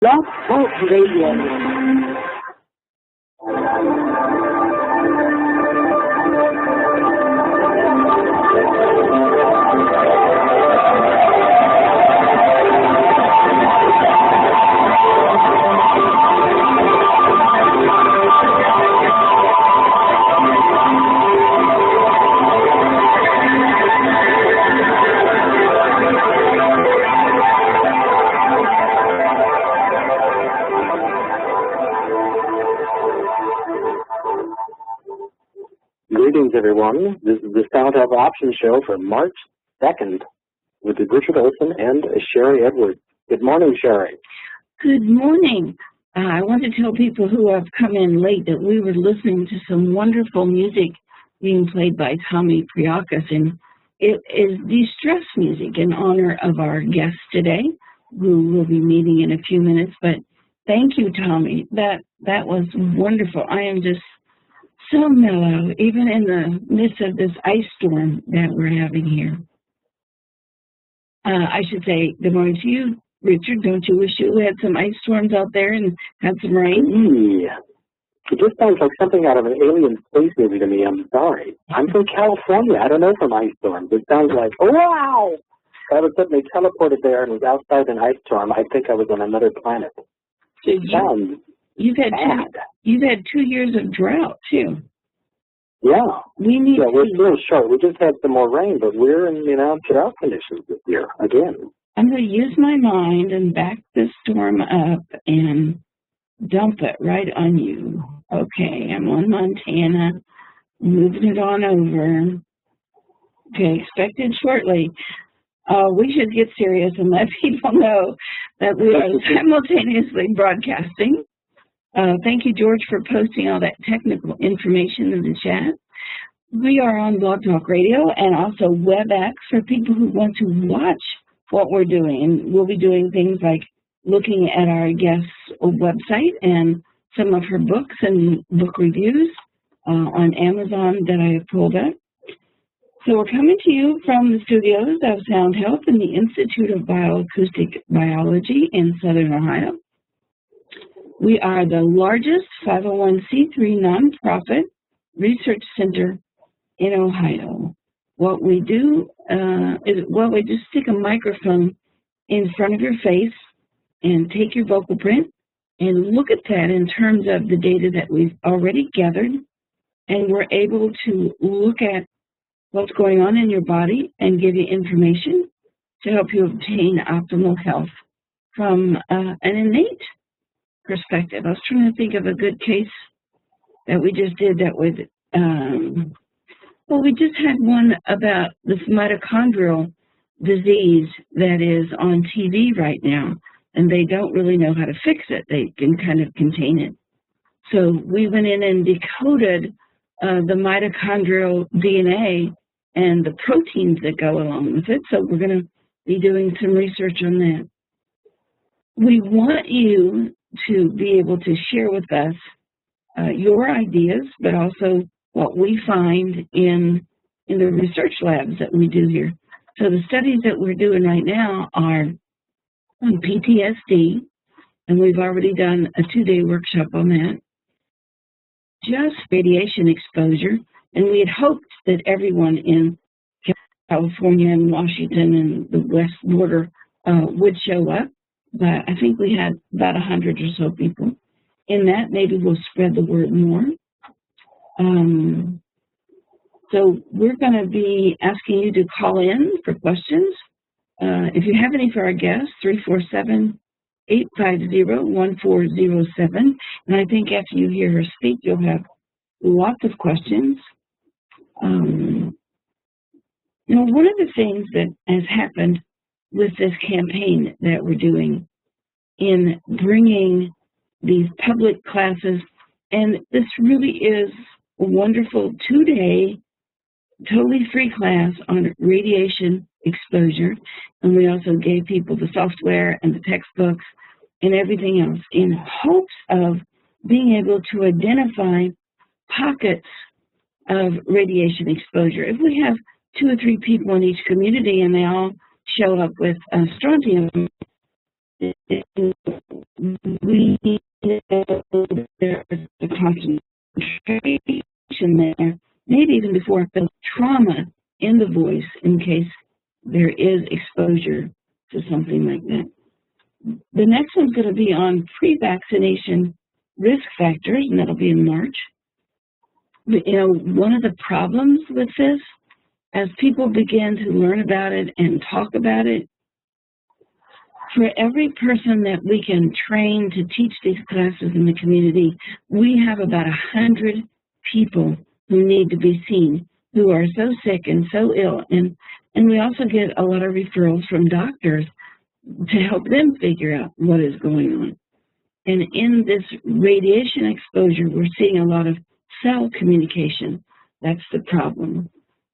Blog Talk Radio. Greetings, everyone. This is the Sound Health Option Show for March 2nd with Richard Olson and Sherry Edwards. Good morning, Sherry. Good morning. I want to tell people who have come in late that we were listening to some wonderful music being played by Tommy Priakas, and it is distress music in honor of our guest today, who will be meeting in a few minutes. But thank you, Tommy. That was wonderful. I am just so mellow, even in the midst of this ice storm that we're having here. I should say good morning to you, Richard. Don't you wish you had some ice storms out there and had some rain? Yeah. It just sounds like something out of an alien space movie to me. I'm sorry. I'm from California. I don't know from ice storms. It sounds like, oh, wow! If I was suddenly teleported there and was outside an ice storm, I'd think I was on another planet. So You've had 2 years of drought, too. Yeah. We're still short. We just had some more rain, but we're in, drought conditions this year again. I'm going to use my mind and back this storm up and dump it right on you. Okay, I'm on Montana, moving it on over. Okay, expected shortly. We should get serious and let people know that we are simultaneously broadcasting. Thank you, George, for posting all that technical information in the chat. We are on Blog Talk Radio and also WebEx for people who want to watch what we're doing. And we'll be doing things like looking at our guest's website and some of her books and book reviews on Amazon that I have pulled up. So we're coming to you from the studios of Sound Health and the Institute of Bioacoustic Biology in Southern Ohio. We are the largest 501c3 nonprofit research center in Ohio. What we do we just stick a microphone in front of your face and take your vocal print and look at that in terms of the data that we've already gathered, and we're able to look at what's going on in your body and give you information to help you obtain optimal health from an innate perspective. I was trying to think of a good case that we just did that with, we just had one about this mitochondrial disease that is on TV right now, and they don't really know how to fix it. They can kind of contain it. So we went in and decoded the mitochondrial DNA and the proteins that go along with it. So we're going to be doing some research on that. We want you to be able to share with us your ideas, but also what we find in the research labs that we do here. So the studies that we're doing right now are on PTSD, and we've already done a 2-day workshop on that, just radiation exposure, and we had hoped that everyone in California and Washington and the west border would show up. But I think we had about 100 or so people in that. Maybe we'll spread the word more. So we're going to be asking you to call in for questions. If you have any for our guests, 347-850-1407. And I think after you hear her speak, you'll have lots of questions. One of the things that has happened with this campaign that we're doing in bringing these public classes, and this really is a wonderful 2-day, totally free class on radiation exposure, and we also gave people the software and the textbooks and everything else in hopes of being able to identify pockets of radiation exposure. If we have 2 or 3 people in each community and they all show up with strontium, we know there's a concentration there, maybe even before the trauma in the voice in case there is exposure to something like that. The next one's going to be on pre-vaccination risk factors, and that'll be in March. But, you know, one of the problems with this, as people begin to learn about it and talk about it, for every person that we can train to teach these classes in the community, we have about 100 people who need to be seen, who are so sick and so ill. And we also get a lot of referrals from doctors to help them figure out what is going on. And in this radiation exposure, we're seeing a lot of cell communication. That's the problem.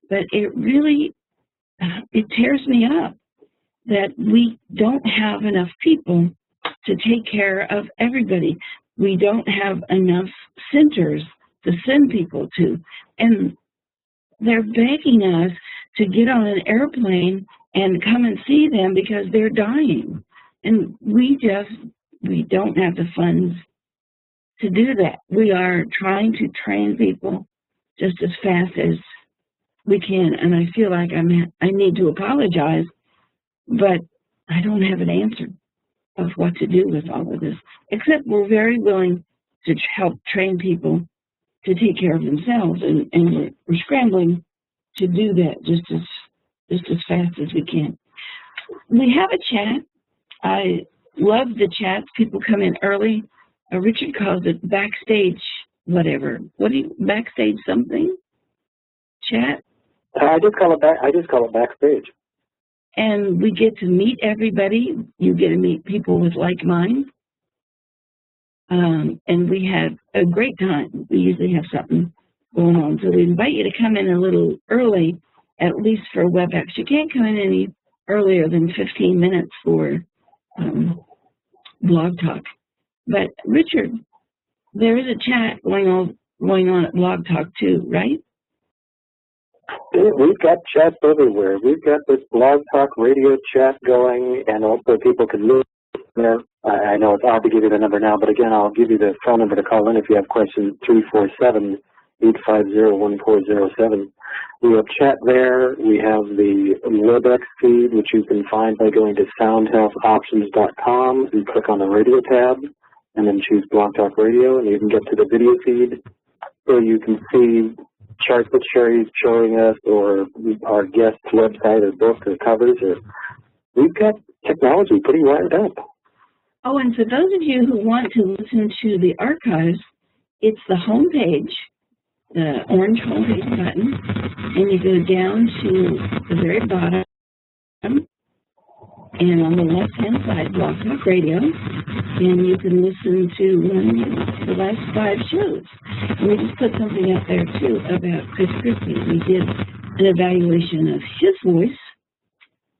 But it really, it tears me up that we don't have enough people to take care of everybody. We don't have enough centers to send people to. And they're begging us to get on an airplane and come and see them because they're dying. And we don't have the funds to do that. We are trying to train people just as fast as we can. And I feel like I need to apologize, but I don't have an answer of what to do with all of this, except we're very willing to help train people to take care of themselves, and we're scrambling to do that just as fast as we can. We have a chat. I love the chats. People come in early. Richard calls it backstage whatever. Backstage something? Chat? I just call it backstage. And we get to meet everybody. You get to meet people with like minds. And we have a great time. We usually have something going on. So we invite you to come in a little early, at least for WebEx. You can't come in any earlier than 15 minutes for Blog Talk. But Richard, there is a chat going on at Blog Talk too, right? We've got chats everywhere. We've got this Blog Talk radio chat going, and also people can listen there. I know it's odd to give you the number now, but again, I'll give you the phone number to call in if you have questions, 347-850-1407. We have chat there. We have the WebEx feed, which you can find by going to soundhealthoptions.com. You click on the radio tab and then choose Blog Talk Radio, and you can get to the video feed where you can see charts that Sherry's showing us, or our guest's website or book or covers. We've got technology pretty wired up. Oh, and for those of you who want to listen to the archives, it's the homepage, the orange homepage button, and you go down to the very bottom, and on the left-hand side, Blog Talk Radio, and you can listen to the last 5 shows. And we just put something out there, too, about Chris Christie. We did an evaluation of his voice,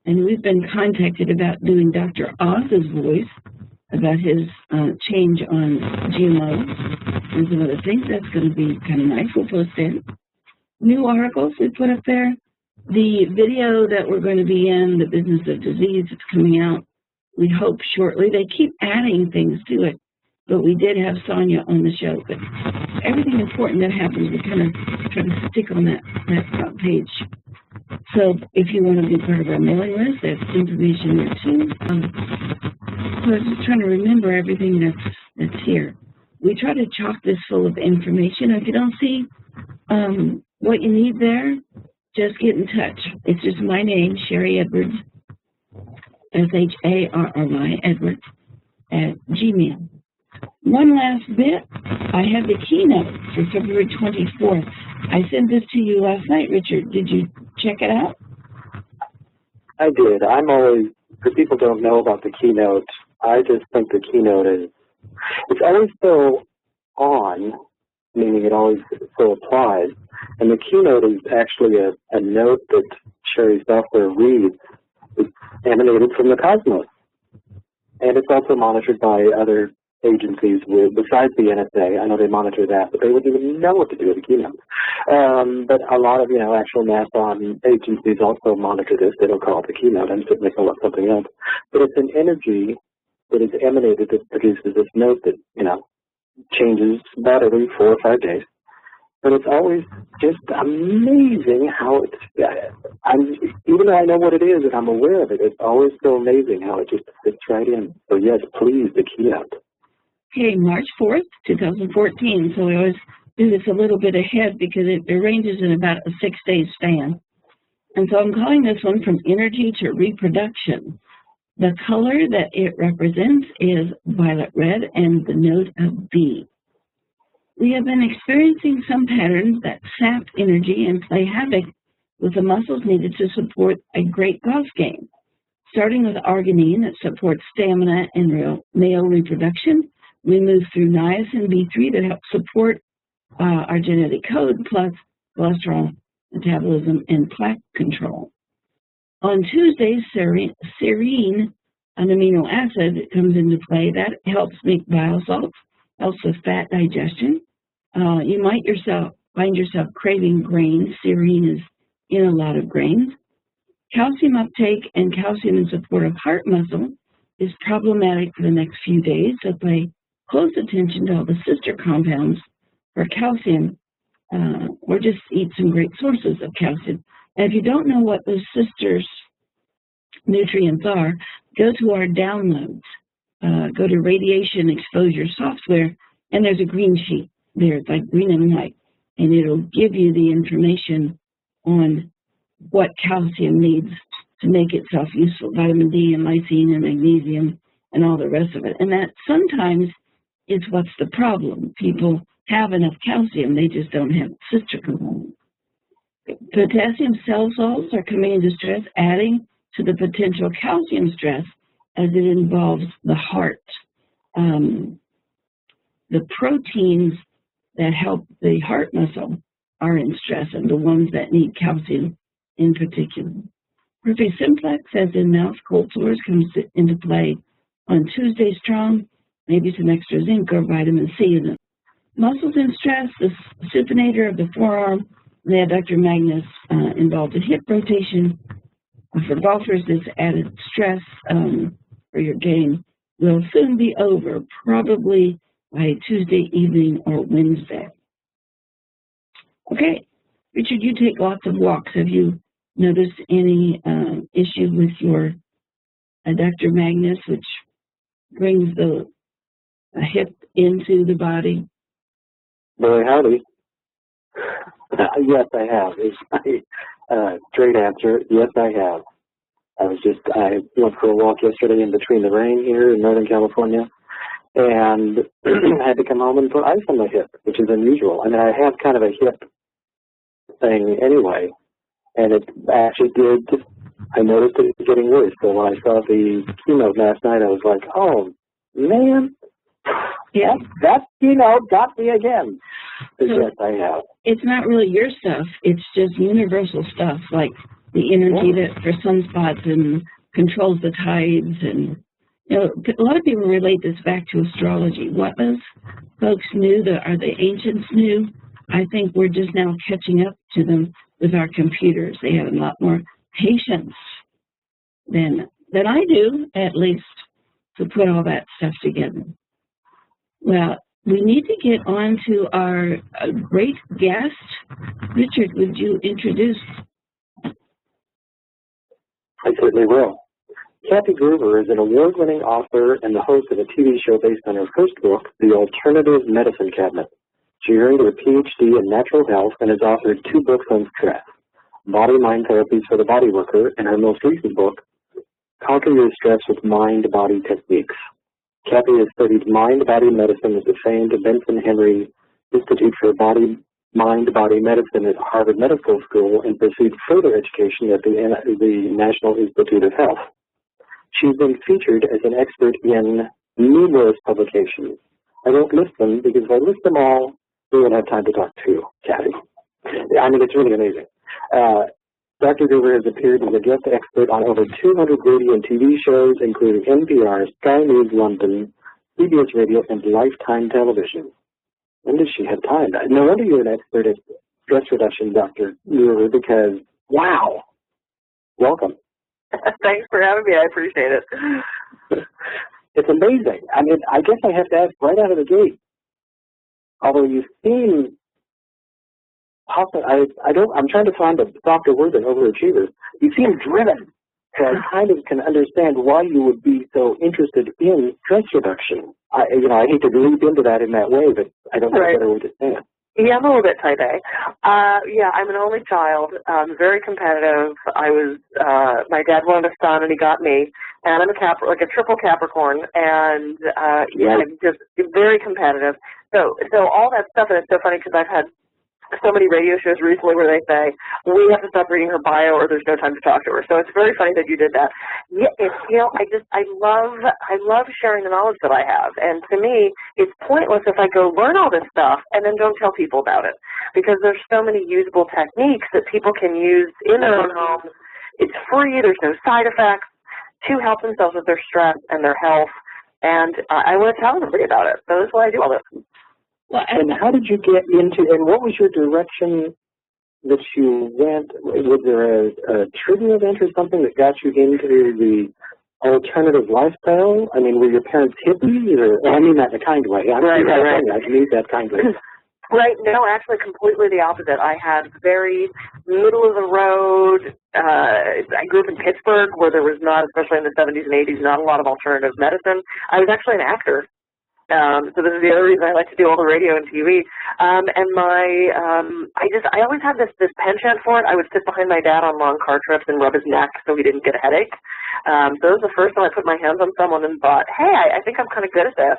and we've been contacted about doing Dr. Oz's voice, about his change on GMO and some other things. That's going to be kind of nice. We'll post in. New articles we put up there. The video that we're going to be in, The Business of Disease, it's coming out, we hope, shortly. They keep adding things to it, but we did have Sonia on the show. But everything important that happens, we kind of try to stick on that front page. So if you want to be part of our mailing list, there's information there too. So I was just trying to remember everything that's here. We try to chock this full of information. If you don't see what you need there, just get in touch. It's just my name, Sherry Edwards, SHARRY Edwards, at Gmail. One last bit, I have the keynote for February 24th. I sent this to you last night, Richard. Did you check it out? I did. For people who don't know about the keynote, I just think the keynote it's always so on, meaning it always so applies. And the keynote is actually a note that Sherry's software reads. It's emanated from the cosmos. And it's also monitored by other agencies besides the NSA. I know they monitor that, but they wouldn't even know what to do with the keynote. But a lot of, actual NASA agencies also monitor this. They don't call it the keynote. I'm just making up something else. But it's an energy that is emanated that produces this note that, you know, changes about every 4 or 5 days. But it's always just amazing how it's, even though I know what it is and I'm aware of it, it's always so amazing how it just fits right in. So yes, please, the keynote. Okay, March 4th, 2014. So we always do this a little bit ahead because it arranges in about a 6-day span. And so I'm calling this one From Energy to Reproduction. The color that it represents is violet red and the note of B. We have been experiencing some patterns that sap energy and play havoc with the muscles needed to support a great golf game. Starting with arginine that supports stamina and male reproduction, we move through niacin B3 that helps support our genetic code, plus cholesterol metabolism and plaque control. On Tuesdays, serine, an amino acid that comes into play, that helps make bile salts, helps with fat digestion. You might find yourself craving grains. Serine is in a lot of grains. Calcium uptake and calcium in support of heart muscle is problematic for the next few days, so pay close attention to all the sister compounds for calcium, or just eat some great sources of calcium. And if you don't know what those sisters nutrients are, go to our downloads. Go to radiation exposure software, and there's a green sheet there. It's like green and white, and it'll give you the information on what calcium needs to make itself useful, vitamin D and lysine and magnesium and all the rest of it. And that sometimes is what's the problem. People have enough calcium, they just don't have sister components. Potassium cell salts are coming into stress, adding to the potential calcium stress as it involves the heart. The proteins that help the heart muscle are in stress, and the ones that need calcium in particular. Herpes simplex, as in mouth cold sores, comes into play on Tuesday strong, maybe some extra zinc or vitamin C in it. Muscles in stress, the supinator of the forearm, the adductor magnus involved in hip rotation. For golfers, this added stress for your game will soon be over, probably by Tuesday evening or Wednesday. Okay, Richard, you take lots of walks. Have you noticed any issue with your adductor magnus, which brings the hip into the body? Boy, howdy. Yes, I have. It's my straight answer. Yes, I have. I went for a walk yesterday in between the rain here in Northern California, and I had to come home and put ice on my hip, which is unusual. I mean, I have kind of a hip thing anyway, and it actually did. I noticed it was getting worse. So when I saw the keynote last night, I was like, oh, man, yeah, that keynote got me again. So yes, I have. It's not really your stuff. It's just universal stuff, like the energy that for sunspots and controls the tides. And, you know, a lot of people relate this back to astrology. What those folks knew, or the ancients knew, I think we're just now catching up to them with our computers. They have a lot more patience than I do, at least, to put all that stuff together. Well, we need to get on to our great guest. Richard, would you introduce? I certainly will. Kathy Gruver is an award-winning author and the host of a TV show based on her first book, The Alternative Medicine Cabinet. She earned her PhD in natural health and has authored 2 books on stress, Body-Mind Therapies for the Body Worker, and her most recent book, Conquer Your Stress with Mind-Body Techniques. Kathy has studied mind-body medicine at the famed Benson Henry Institute for Mind-Body Medicine at Harvard Medical School and pursued further education at the National Institute of Health. She's been featured as an expert in numerous publications. I won't list them because if I list them all, we won't have time to talk to Kathy. I mean, it's really amazing. Dr. Gruver has appeared as a guest expert on over 200 radio and TV shows, including NPR, Sky News London, CBS Radio, and Lifetime Television. When does she have time? No wonder you're an expert at stress reduction, Dr. Gruver, because, wow, welcome. Thanks for having me. I appreciate it. It's amazing. I mean, I guess I have to ask right out of the gate. Although you seem I'm trying to find a softer word than overachiever. You seem driven. So I kind of can understand why you would be so interested in stress reduction. I hate to leap into that in that way, but I don't know a better way to say it. Yeah, I'm a little bit type A. Yeah, I'm an only child, very competitive. My dad wanted a son and he got me, and I'm a triple Capricorn, and I'm just very competitive. So all that stuff, and it's so funny because I've had so many radio shows recently where they say, we have to stop reading her bio or there's no time to talk to her. So it's very funny that you did that. Yeah, I love sharing the knowledge that I have. And to me, it's pointless if I go learn all this stuff and then don't tell people about it. Because there's so many usable techniques that people can use in their own homes. It's free, there's no side effects, to help themselves with their stress and their health. And I want to tell everybody about it. So that's why I do all this. Well, and how did you get into, and what was your direction that you went? Was there a trivia event or something that got you into the alternative lifestyle? I mean, were your parents hippies? I mean that in a kind way. Right. I can use that kindly. Right. No, actually completely the opposite. I had very middle of the road. I grew up in Pittsburgh where there was not, especially in the 70s and 80s, not a lot of alternative medicine. I was actually an actor. So this is the other reason I like to do all the radio and TV. I always had this penchant for it. I would sit behind my dad on long car trips and rub his neck so he didn't get a headache. So it was the first time I put my hands on someone and thought, hey, I think I'm kind of good at this.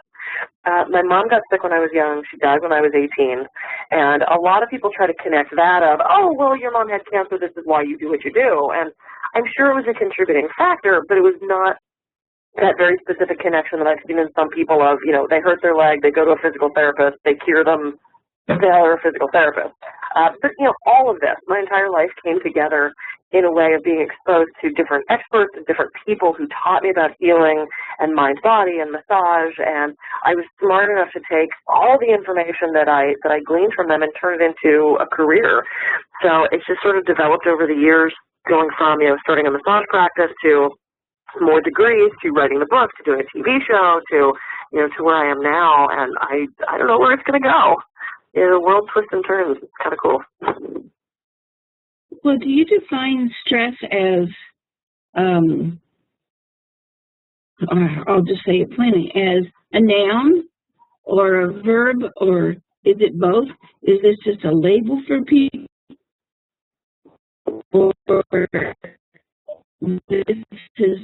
My mom got sick when I was young. She died when I was 18. And a lot of people try to connect that of, oh, well, your mom had cancer. This is why you do what you do. And I'm sure it was a contributing factor, but it was not that very specific connection that I've seen in some people of, they hurt their leg, they go to a physical therapist, they cure them, they hire a physical therapist. But all of this, my entire life came together in a way of being exposed to different experts and different people who taught me about healing and mind, body, and massage. And I was smart enough to take all the information that I gleaned from them and turn it into a career. So it's just sort of developed over the years, going from, starting a massage practice to more degrees, to writing the book, to doing a TV show, to where I am now, and I don't know where it's going to go. The world twists and turns. It's kind of cool. Well, do you define stress as, I'll just say it plainly, as a noun or a verb, or is it both? Is this just a label for people? Or this is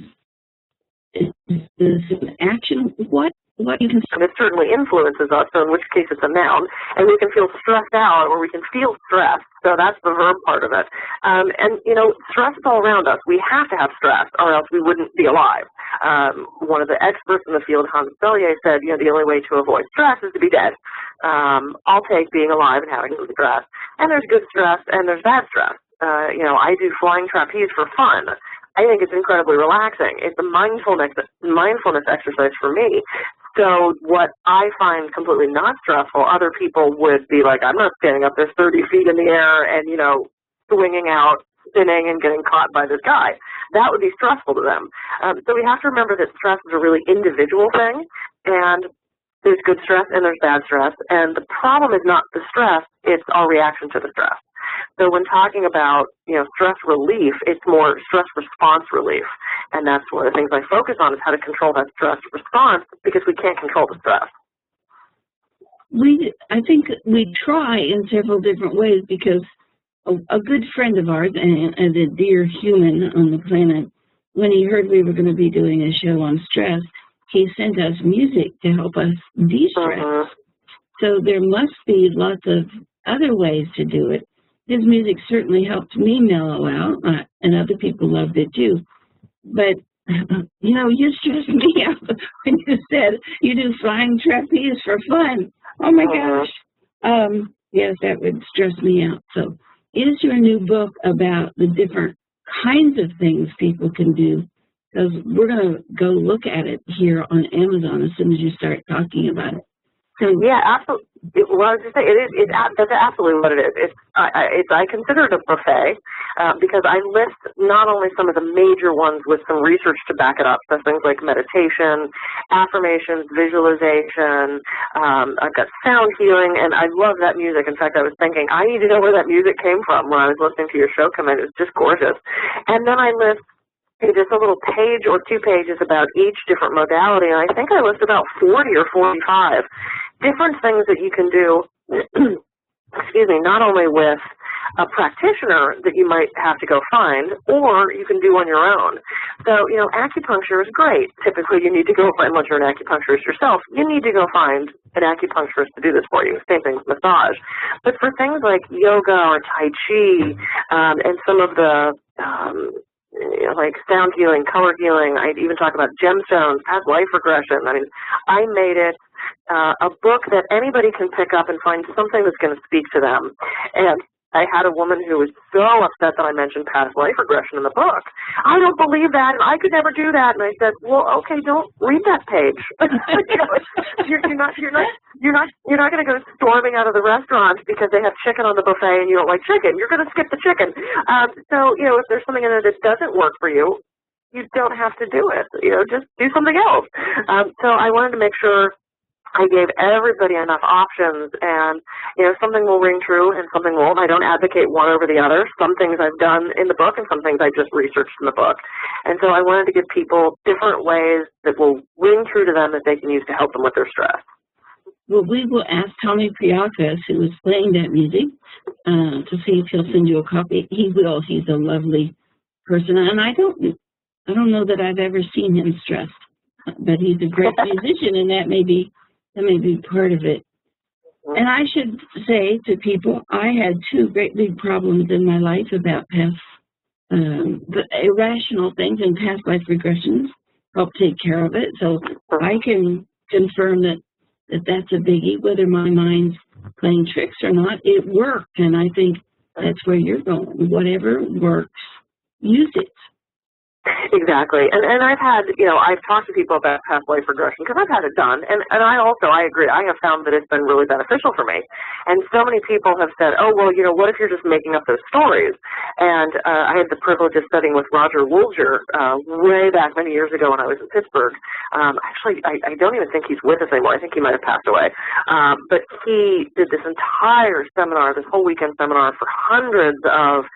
an action? What you can... And it certainly influences us, so in which case it's a noun. And we can feel stressed out, or we can feel stressed. So that's the verb part of it. And, stress is all around us. We have to have stress, or else we wouldn't be alive. One of the experts in the field, Hans Selye, said, the only way to avoid stress is to be dead. I'll take being alive and having some stress. And there's good stress, and there's bad stress. I do flying trapeze for fun. I think it's incredibly relaxing. It's a mindfulness exercise for me. So what I find completely not stressful, other people would be like, I'm not standing up there 30 feet in the air and, swinging out, spinning, and getting caught by this guy. That would be stressful to them. So we have to remember that stress is a really individual thing, and there's good stress and there's bad stress. And the problem is not the stress, it's our reaction to the stress. So when talking about, stress relief, it's more stress response relief. And that's one of the things I focus on is how to control that stress response, because we can't control the stress. I think we try in several different ways, because a good friend of ours and a dear human on the planet, when he heard we were going to be doing a show on stress, he sent us music to help us de-stress. So there must be lots of other ways to do it. His music certainly helped me mellow out, and other people loved it too. But, you stressed me out when you said you do flying trapeze for fun. Oh, my gosh. Yes, that would stress me out. So is your new book about the different kinds of things people can do? Because we're going to go look at it here on Amazon as soon as you start talking about it. So, yeah, absolutely. Well, I was just saying, that's absolutely what it is. I consider it a buffet because I list not only some of the major ones with some research to back it up, so things like meditation, affirmations, visualization. I've got sound healing, and I love that music. In fact, I was thinking, I need to know where that music came from when I was listening to your show come in. It was just gorgeous. And then I list just a little page or 2 pages about each different modality, and I think I list about 40 or 45 different things that you can do, excuse me, not only with a practitioner that you might have to go find, or you can do on your own. So, you know, acupuncture is great. Typically, you need to go find, once you're an acupuncturist yourself, you need to go find an acupuncturist to do this for you. Same thing with massage. But for things like yoga or Tai Chi, and some of the, you know, like sound healing, color healing, I'd even talk about gemstones, past life regression. I mean, I made it a book that anybody can pick up and find something that's going to speak to them. And I had a woman who was so upset that I mentioned past life regression in the book. I don't believe that, and I could never do that. And I said, well, okay, don't read that page. You know, you're not going to go storming out of the restaurant because they have chicken on the buffet and you don't like chicken. You're going to skip the chicken. So, you know, if there's something in there that doesn't work for you, you don't have to do it. You know, just do something else. So I wanted to make sure I gave everybody enough options, and, you know, something will ring true and something won't. I don't advocate one over the other. Some things I've done in the book and some things I just researched in the book. And so I wanted to give people different ways that will ring true to them that they can use to help them with their stress. Well, we will ask Tommy Priakas, who was playing that music, to see if he'll send you a copy. He will. He's a lovely person, and I don't know that I've ever seen him stressed, but he's a great musician, and that may be part of it. And I should say to people, I had 2 great big problems in my life about past, the irrational things and past life regressions. Help take care of it. So I can confirm that that's a biggie, whether my mind's playing tricks or not. It worked, and I think that's where you're going. Whatever works, use it. Exactly. And I've had, you know, I've talked to people about past life regression because I've had it done. And I agree. I have found that it's been really beneficial for me. And so many people have said, oh, well, you know, what if you're just making up those stories? And I had the privilege of studying with Roger Woolger way back many years ago when I was in Pittsburgh. Actually, I don't even think he's with us anymore. I think he might have passed away. But he did this entire seminar, this whole weekend seminar for hundreds of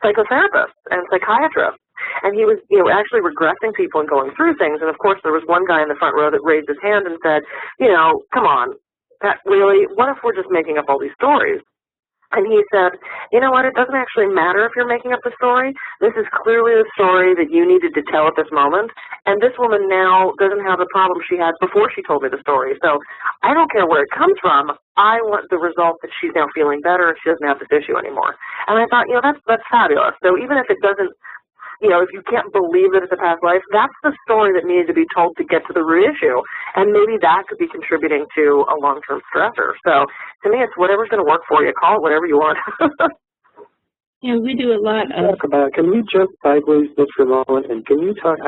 psychotherapists and psychiatrists. And he was, you know, actually regressing people and going through things. And, of course, there was one guy in the front row that raised his hand and said, you know, come on, that really, what if we're just making up all these stories? And he said, you know what, it doesn't actually matter if you're making up the story. This is clearly the story that you needed to tell at this moment. And this woman now doesn't have the problem she had before she told me the story. So I don't care where it comes from. I want the result that she's now feeling better and she doesn't have this issue anymore. And I thought, you know, that's fabulous. So even if it doesn't, you know, if you can't believe that it's a past life, that's the story that needed to be told to get to the root issue. And maybe that could be contributing to a long-term stressor. So to me, it's whatever's going to work for you. Call it whatever you want. Yeah, we do a lot of... Can you jump sideways just for a moment? And can you talk...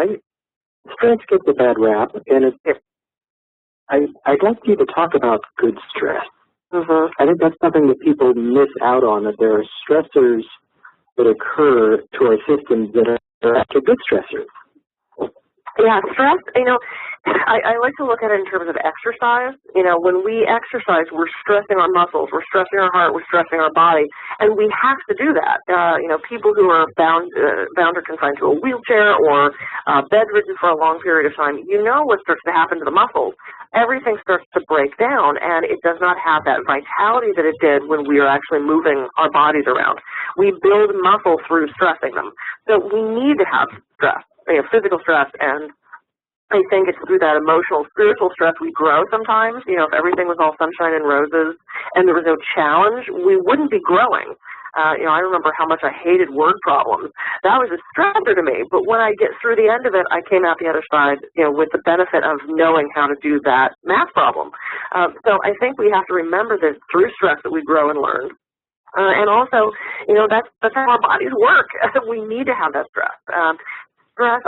Stress gets a bad rap, and I'd like you to talk about good stress. Mm-hmm. I think that's something that people miss out on, that there are stressors that occur to our systems that are actually good stressors. Yeah, stress, you know, I like to look at it in terms of exercise. You know, when we exercise, we're stressing our muscles, we're stressing our heart, we're stressing our body, and we have to do that. You know, people who are bound or confined to a wheelchair or bedridden for a long period of time, you know what starts to happen to the muscles. Everything starts to break down, and it does not have that vitality that it did when we are actually moving our bodies around. We build muscle through stressing them. So we need to have stress, you know, physical stress, and I think it's through that emotional, spiritual stress we grow sometimes. You know, if everything was all sunshine and roses and there was no challenge, we wouldn't be growing. You know, I remember how much I hated word problems. That was a stressor to me. But when I get through the end of it, I came out the other side, you know, with the benefit of knowing how to do that math problem. So I think we have to remember that through stress that we grow and learn. And also, you know, that's how our bodies work. We need to have that stress. Stress,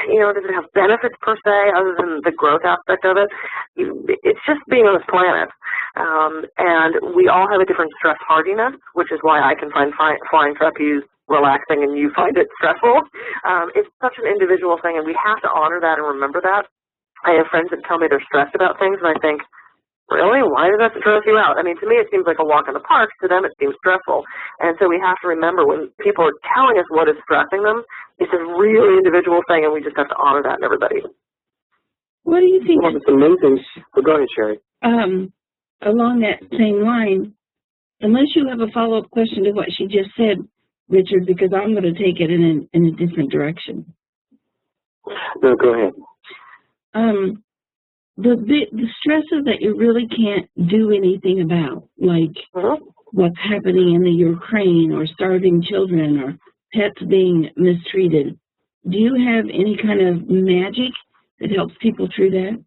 you know, does it have benefits per se other than the growth aspect of it? It's just being on this planet. And we all have a different stress hardiness, which is why I can find flying trapeze relaxing and you find it stressful. It's such an individual thing, and we have to honor that and remember that. I have friends that tell me they're stressed about things, and I think, really? Why does that stress you out? I mean, to me, it seems like a walk in the park. To them, it seems stressful. And so we have to remember when people are telling us what is stressing them, it's a really individual thing, and we just have to honor that in everybody. What do you think? Well, it's amazing. Oh, go ahead, Sherry. Along that same line, unless you have a follow-up question to what she just said, Richard, because I'm going to take it in a different direction. No, go ahead. The stresses that you really can't do anything about, like what's happening in the Ukraine or starving children or pets being mistreated. Do you have any kind of magic that helps people through that?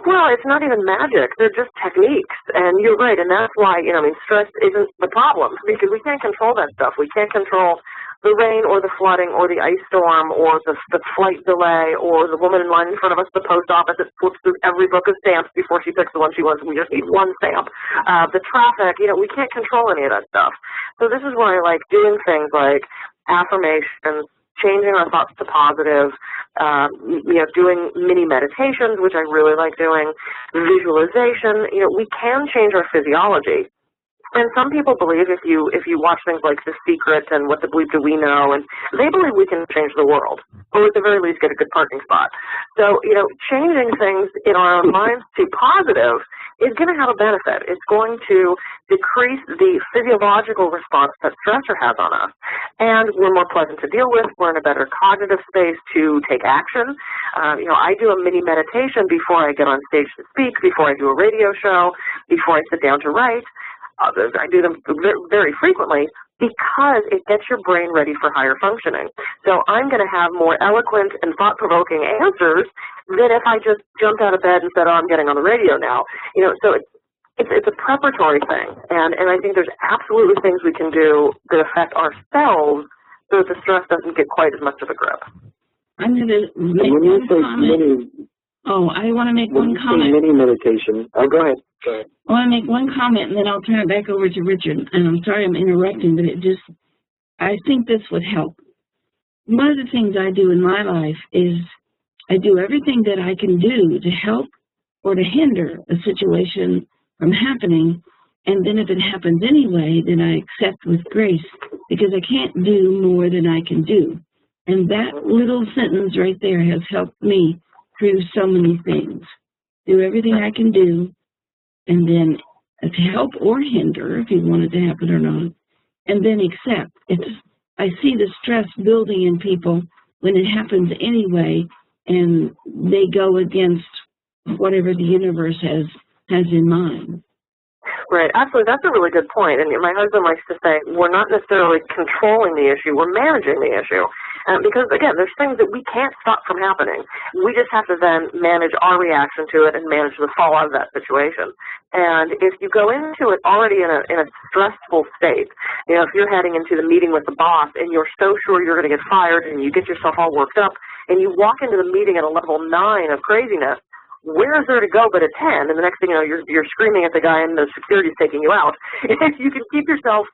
Well, it's not even magic. They're just techniques. And you're right. And that's why, stress isn't the problem because we can't control that stuff. We can't control the rain or the flooding or the ice storm or the flight delay or the woman in line in front of us at the post office that flips through every book of stamps before she picks the one she wants. We just need one stamp. The traffic, we can't control any of that stuff. So this is why I like doing things like affirmations, changing our thoughts to positive, doing mini meditations, which I really like doing, visualization. We can change our physiology. And some people believe if you watch things like The Secret and What the Bleep Do We Know, and they believe we can change the world, or at the very least get a good parking spot. So, changing things in our own minds to positive is going to have a benefit. It's going to decrease the physiological response that stressor has on us. And we're more pleasant to deal with. We're in a better cognitive space to take action. I do a mini meditation before I get on stage to speak, before I do a radio show, before I sit down to write. I do them very frequently because it gets your brain ready for higher functioning. So I'm going to have more eloquent and thought-provoking answers than if I just jumped out of bed and said, oh, I'm getting on the radio now. So it's a preparatory thing. And I think there's absolutely things we can do that affect ourselves so that the stress doesn't get quite as much of a grip. I'm going to make one comment. I want to make one comment. Mini meditation. Oh, go ahead. I want to make one comment, and then I'll turn it back over to Richard. And I'm sorry I'm interrupting, but I think this would help. One of the things I do in my life is I do everything that I can do to help or to hinder a situation from happening. And then if it happens anyway, then I accept with grace because I can't do more than I can do. And that little sentence right there has helped me through so many things. Do everything I can do, and then to help or hinder, if you want it to happen or not, and then accept. I see the stress building in people when it happens anyway, and they go against whatever the universe has in mind. Right, absolutely. That's a really good point. And my husband likes to say, we're not necessarily controlling the issue, we're managing the issue. Because, again, there's things that we can't stop from happening. We just have to then manage our reaction to it and manage the fallout of that situation. And if you go into it already in a stressful state, if you're heading into the meeting with the boss and you're so sure you're going to get fired and you get yourself all worked up and you walk into the meeting at a level 9 of craziness, where is there to go but a 10? And the next thing you know, you're screaming at the guy and the security's taking you out. If you can keep yourself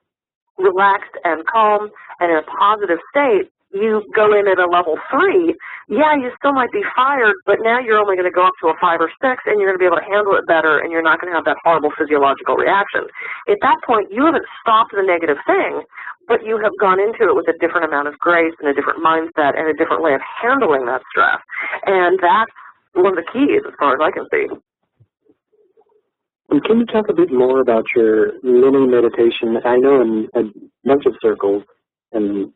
relaxed and calm and in a positive state, you go in at a level 3, you still might be fired, but now you're only going to go up to a 5 or 6, and you're going to be able to handle it better, and you're not going to have that horrible physiological reaction. At that point, you haven't stopped the negative thing, but you have gone into it with a different amount of grace and a different mindset and a different way of handling that stress. And that's one of the keys, as far as I can see. And can you talk a bit more about your mini meditation? I know in a bunch of circles, and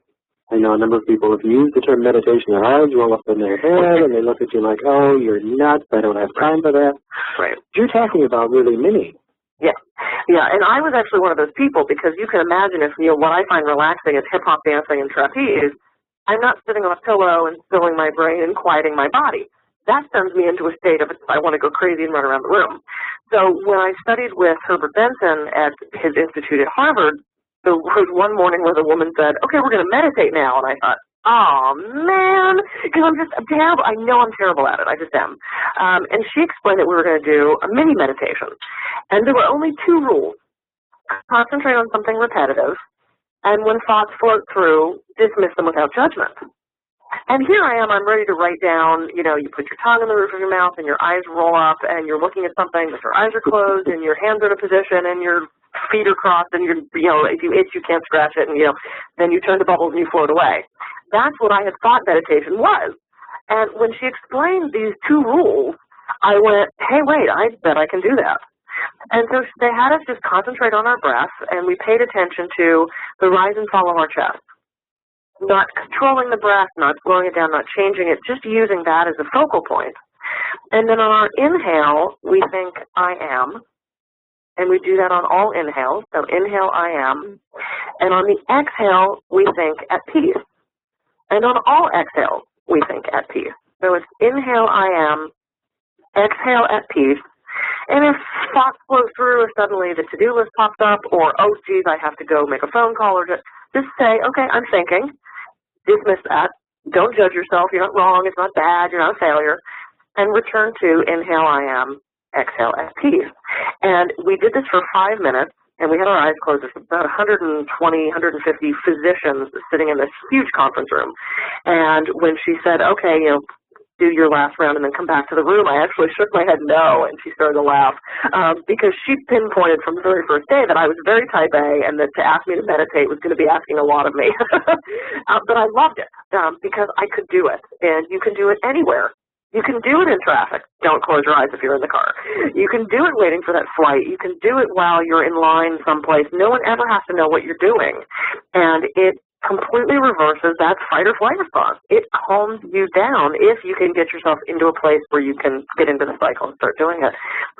I know a number of people have used the term meditation, their eyes roll up in their head, and they look at you like, oh, you're nuts, I don't have time for that. Right. You're talking about really mini. Yeah, and I was actually one of those people because you can imagine if, what I find relaxing is hip-hop dancing and trapeze, I'm not sitting on a pillow and stilling my brain and quieting my body. That sends me into a state of I want to go crazy and run around the room. So when I studied with Herbert Benson at his institute at Harvard, there was one morning where the woman said, okay, we're going to meditate now. And I thought, oh man, because I'm terrible. I know I'm terrible at it. I just am. And she explained that we were going to do a mini meditation. And there were only 2 rules. Concentrate on something repetitive, and when thoughts float through, dismiss them without judgment. And here I am, I'm ready to write down, you put your tongue in the roof of your mouth and your eyes roll up and you're looking at something, but your eyes are closed and your hands are in a position and your feet are crossed and if you itch, you can't scratch it, and, then you turn to bubbles and you float away. That's what I had thought meditation was. And when she explained these 2 rules, I went, hey, wait, I bet I can do that. And so they had us just concentrate on our breath, and we paid attention to the rise and fall of our chest. Not controlling the breath, not slowing it down, not changing it, just using that as a focal point. And then on our inhale, we think, I am. And we do that on all inhales. So inhale, I am. And on the exhale, we think, at peace. And on all exhales, we think, at peace. So it's inhale, I am, exhale, at peace. And if thoughts flow through, or suddenly the to-do list pops up, or, oh, geez, I have to go make a phone call, or just say, okay, I'm thinking. Dismiss that. Don't judge yourself. You're not wrong. It's not bad. You're not a failure. And return to inhale, I am, exhale, at peace. And we did this for 5 minutes, and we had our eyes closed. There's about 120, 150 physicians sitting in this huge conference room. And when she said, okay, do your last round and then come back to the room, I actually shook my head no, and she started to laugh because she pinpointed from the very first day that I was very type A and that to ask me to meditate was going to be asking a lot of me. But I loved it because I could do it, and you can do it anywhere. You can do it in traffic. Don't close your eyes if you're in the car. You can do it waiting for that flight. You can do it while you're in line someplace. No one ever has to know what you're doing. And it completely reverses that fight or flight response. It calms you down if you can get yourself into a place where you can get into the cycle and start doing it.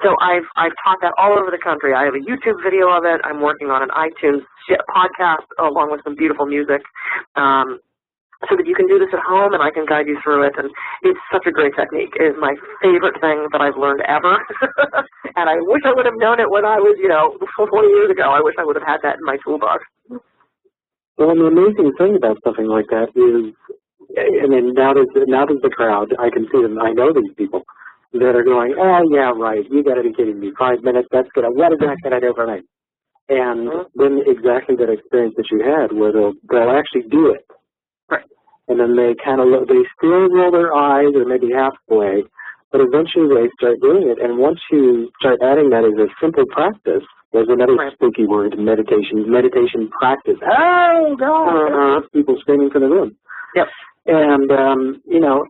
So I've taught that all over the country. I have a YouTube video of it. I'm working on an iTunes podcast along with some beautiful music. So that you can do this at home and I can guide you through it. And it's such a great technique. It is my favorite thing that I've learned ever. And I wish I would have known it when I was, 20 years ago. I wish I would have had that in my toolbox. Well, and the amazing thing about something like that is, I mean, now there's the crowd. I can see them. I know these people that are going, oh, yeah, right. You got to be kidding me. 5 minutes, that's good. What is that going to do for me? And then exactly that experience that you had where they'll actually do it. Right. And then they kind of look, they still roll their eyes or maybe halfway, but eventually they start doing it. And once you start adding that as a simple practice, there's another spooky word, meditation practice. Oh, God! People screaming from the room. Yep. And,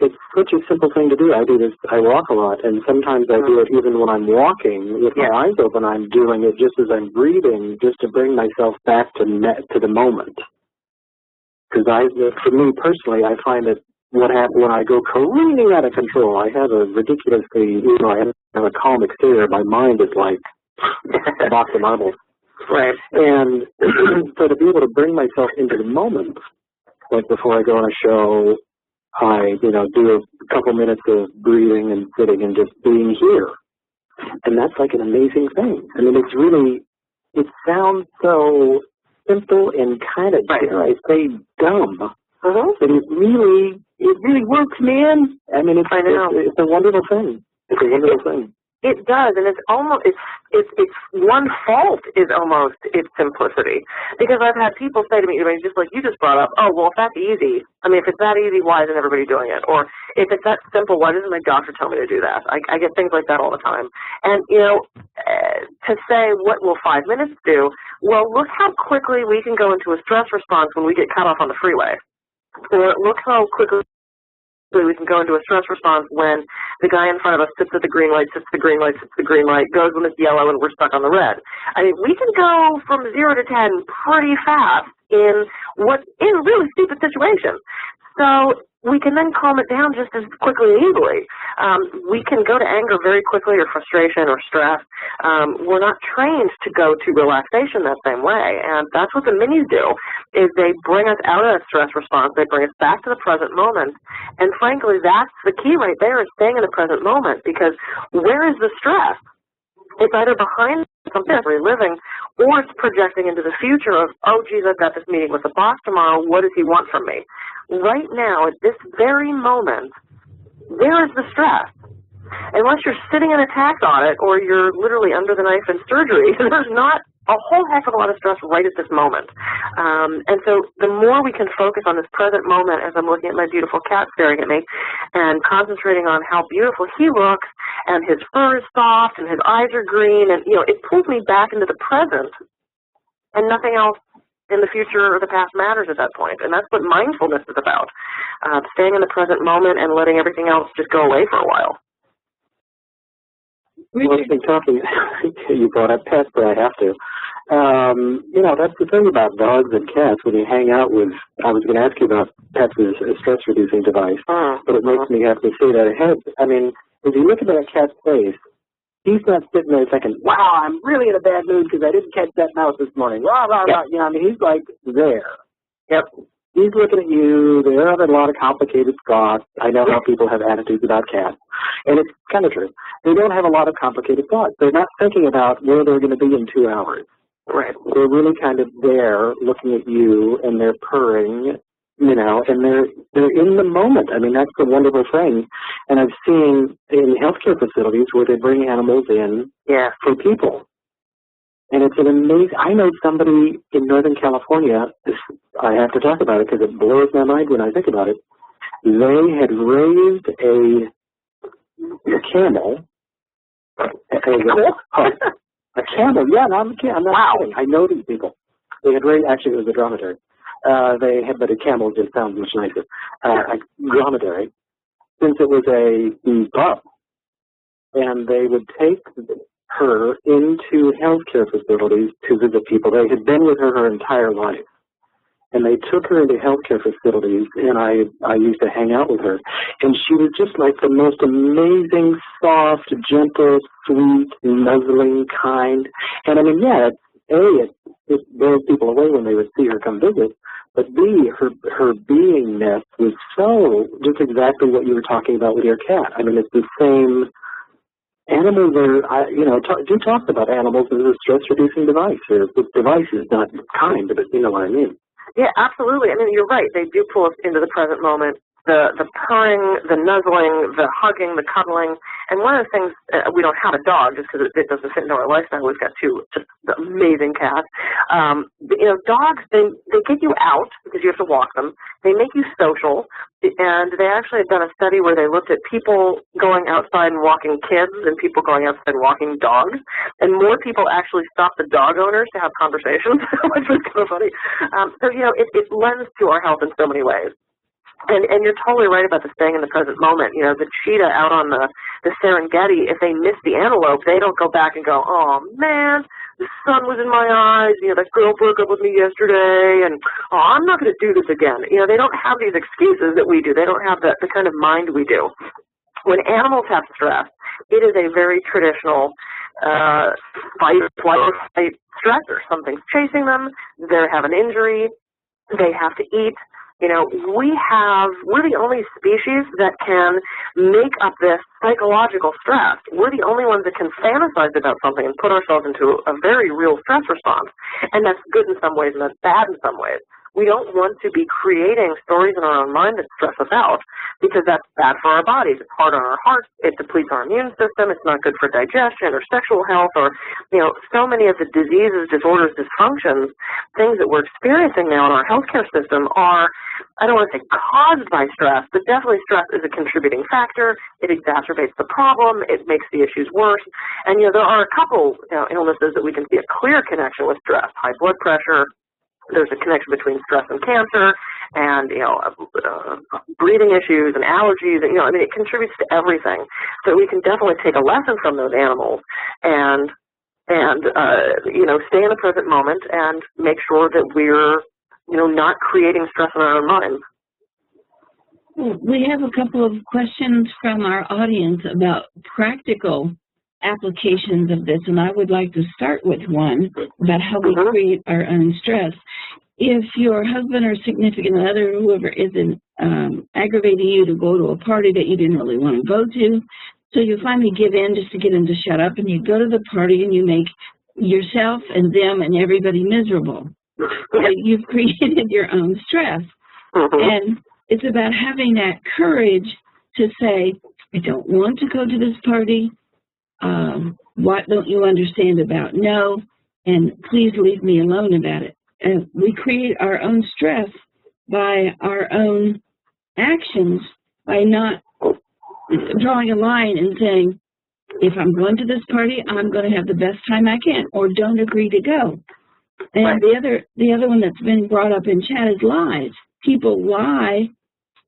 it's such a simple thing to do. I do this, I walk a lot, and sometimes I do it even when I'm walking. With my eyes open, I'm doing it just as I'm breathing, just to bring myself back to the moment. Because for me personally, I find that what happens when I go careening out of control, I have a ridiculously, I have a calm exterior. My mind is like a box of marbles. Right. And so to be able to bring myself into the moment, like before I go on a show, I, do a couple minutes of breathing and sitting and just being here. And that's like an amazing thing. I mean, it sounds so simple and kind of, dare I say, dumb. But it really works, man. I mean, it's a wonderful thing. It's a wonderful thing. It does, and it's almost, it's one fault is almost its simplicity. Because I've had people say to me, just like you just brought up, oh, well, if that's easy, I mean, if it's that easy, why isn't everybody doing it? Or if it's that simple, why doesn't my doctor tell me to do that? I get things like that all the time. And, to say, what will 5 minutes do? Well, look how quickly we can go into a stress response when we get cut off on the freeway. Or look how quickly we can go into a stress response when the guy in front of us sits at the green light, sits at the green light, sits at the green light, goes when it's yellow, and we're stuck on the red. I mean, we can go from 0 to 10 pretty fast in a really stupid situation. So we can then calm it down just as quickly and easily. We can go to anger very quickly, or frustration, or stress. We're not trained to go to relaxation that same way, and that's what the minis do, is they bring us out of that stress response. They bring us back to the present moment, and frankly, that's the key right there, is staying in the present moment, because where is the stress? It's either behind something that's reliving, or it's projecting into the future of, oh, geez, I've got this meeting with the boss tomorrow. What does he want from me? Right now, at this very moment, there is the stress. Unless you're sitting in a tax audit or you're literally under the knife in surgery, there's not a whole heck of a lot of stress right at this moment. And so the more we can focus on this present moment as I'm looking at my beautiful cat staring at me and concentrating on how beautiful he looks and his fur is soft and his eyes are green, and, you know, it pulls me back into the present, and nothing else in the future or the past matters at that point. And that's what mindfulness is about, staying in the present moment and letting everything else just go away for a while. Well, I've been talking, you brought up pets, but I have to. You know, that's the thing about dogs and cats. When you hang out with, I was going to ask you about pets as a stress-reducing device, but it makes me have to say that ahead. I mean, if you look at that cat's face, he's not sitting there thinking, wow, I'm really in a bad mood because I didn't catch that mouse this morning. Rah, rah, rah. You know, I mean, he's like there. Yep. He's looking at you. They have a lot of complicated thoughts. I know how people have attitudes about cats, and it's kind of true. They don't have a lot of complicated thoughts. They're not thinking about where they're going to be in 2 hours. Right. They're really kind of there looking at you, and they're purring, you know, and they're in the moment. I mean, that's the wonderful thing. And I've seen in healthcare facilities where they bring animals in for people. And it's an amazing, I know somebody in Northern California, I have to talk about it because it blows my mind when I think about it. They had raised a camel. A camel, yeah, no, I'm not kidding. I know these people. They had raised, actually it was a dromedary. But a camel just sounds much nicer. A dromedary, since it was a pup. And they would take her into healthcare facilities to visit people. They had been with her entire life. And they took her into healthcare facilities, and I used to hang out with her. And she was just like the most amazing, soft, gentle, sweet, nuzzling, kind. And I mean, yeah, it blows people away when they would see her come visit. But B, her beingness was so, just exactly what you were talking about with your cat. I mean, it's the same. Animals are, you know, you talked about animals as a stress-reducing device. The device is not kind, but you know what I mean. Yeah, absolutely. I mean, you're right. They do pull us into the present moment. The purring, the nuzzling, the hugging, the cuddling. And one of the things, we don't have a dog just because it doesn't fit into our lifestyle. We've got 2 just amazing cats. You know, dogs, they get you out because you have to walk them. They make you social. And they actually had done a study where they looked at people going outside and walking kids and people going outside and walking dogs. And more people actually stopped the dog owners to have conversations, which was kind of funny. So, you know, it lends to our health in so many ways. And you're totally right about the staying in the present moment. You know, the cheetah out on the Serengeti, if they miss the antelope, they don't go back and go, oh, man, the sun was in my eyes. You know, that girl broke up with me yesterday, and, oh, I'm not going to do this again. You know, they don't have these excuses that we do. They don't have the kind of mind we do. When animals have stress, it is a very traditional fight, flight, or fight stressor. Something's chasing them. They have an injury. They have to eat. You know, we're the only species that can make up this psychological stress. We're the only ones that can fantasize about something and put ourselves into a very real stress response. And that's good in some ways and that's bad in some ways. We don't want to be creating stories in our own mind that stress us out because that's bad for our bodies. It's hard on our hearts. It depletes our immune system. It's not good for digestion or sexual health or, you know, so many of the diseases, disorders, dysfunctions, things that we're experiencing now in our healthcare system are, I don't want to say caused by stress, but definitely stress is a contributing factor. It exacerbates the problem. It makes the issues worse. And, you know, there are a couple, you know, illnesses that we can see a clear connection with stress, high blood pressure. There's a connection between stress and cancer and, you know, breathing issues and allergies. And, you know, I mean, it contributes to everything. So we can definitely take a lesson from those animals and you know, stay in the present moment and make sure that we're, you know, not creating stress in our own minds. We have a couple of questions from our audience about practical applications of this, and I would like to start with one about how we create our own stress. If your husband or significant other, whoever is aggravating you to go to a party that you didn't really want to go to, so you finally give in just to get him to shut up, and you go to the party and you make yourself and them and everybody miserable. So you've created your own stress. And it's about having that courage to say, I don't want to go to this party. What don't you understand about no? And please leave me alone about it. And we create our own stress by our own actions, by not drawing a line and saying, if I'm going to this party, I'm going to have the best time I can, or don't agree to go. And the other one that's been brought up in chat is lies. People lie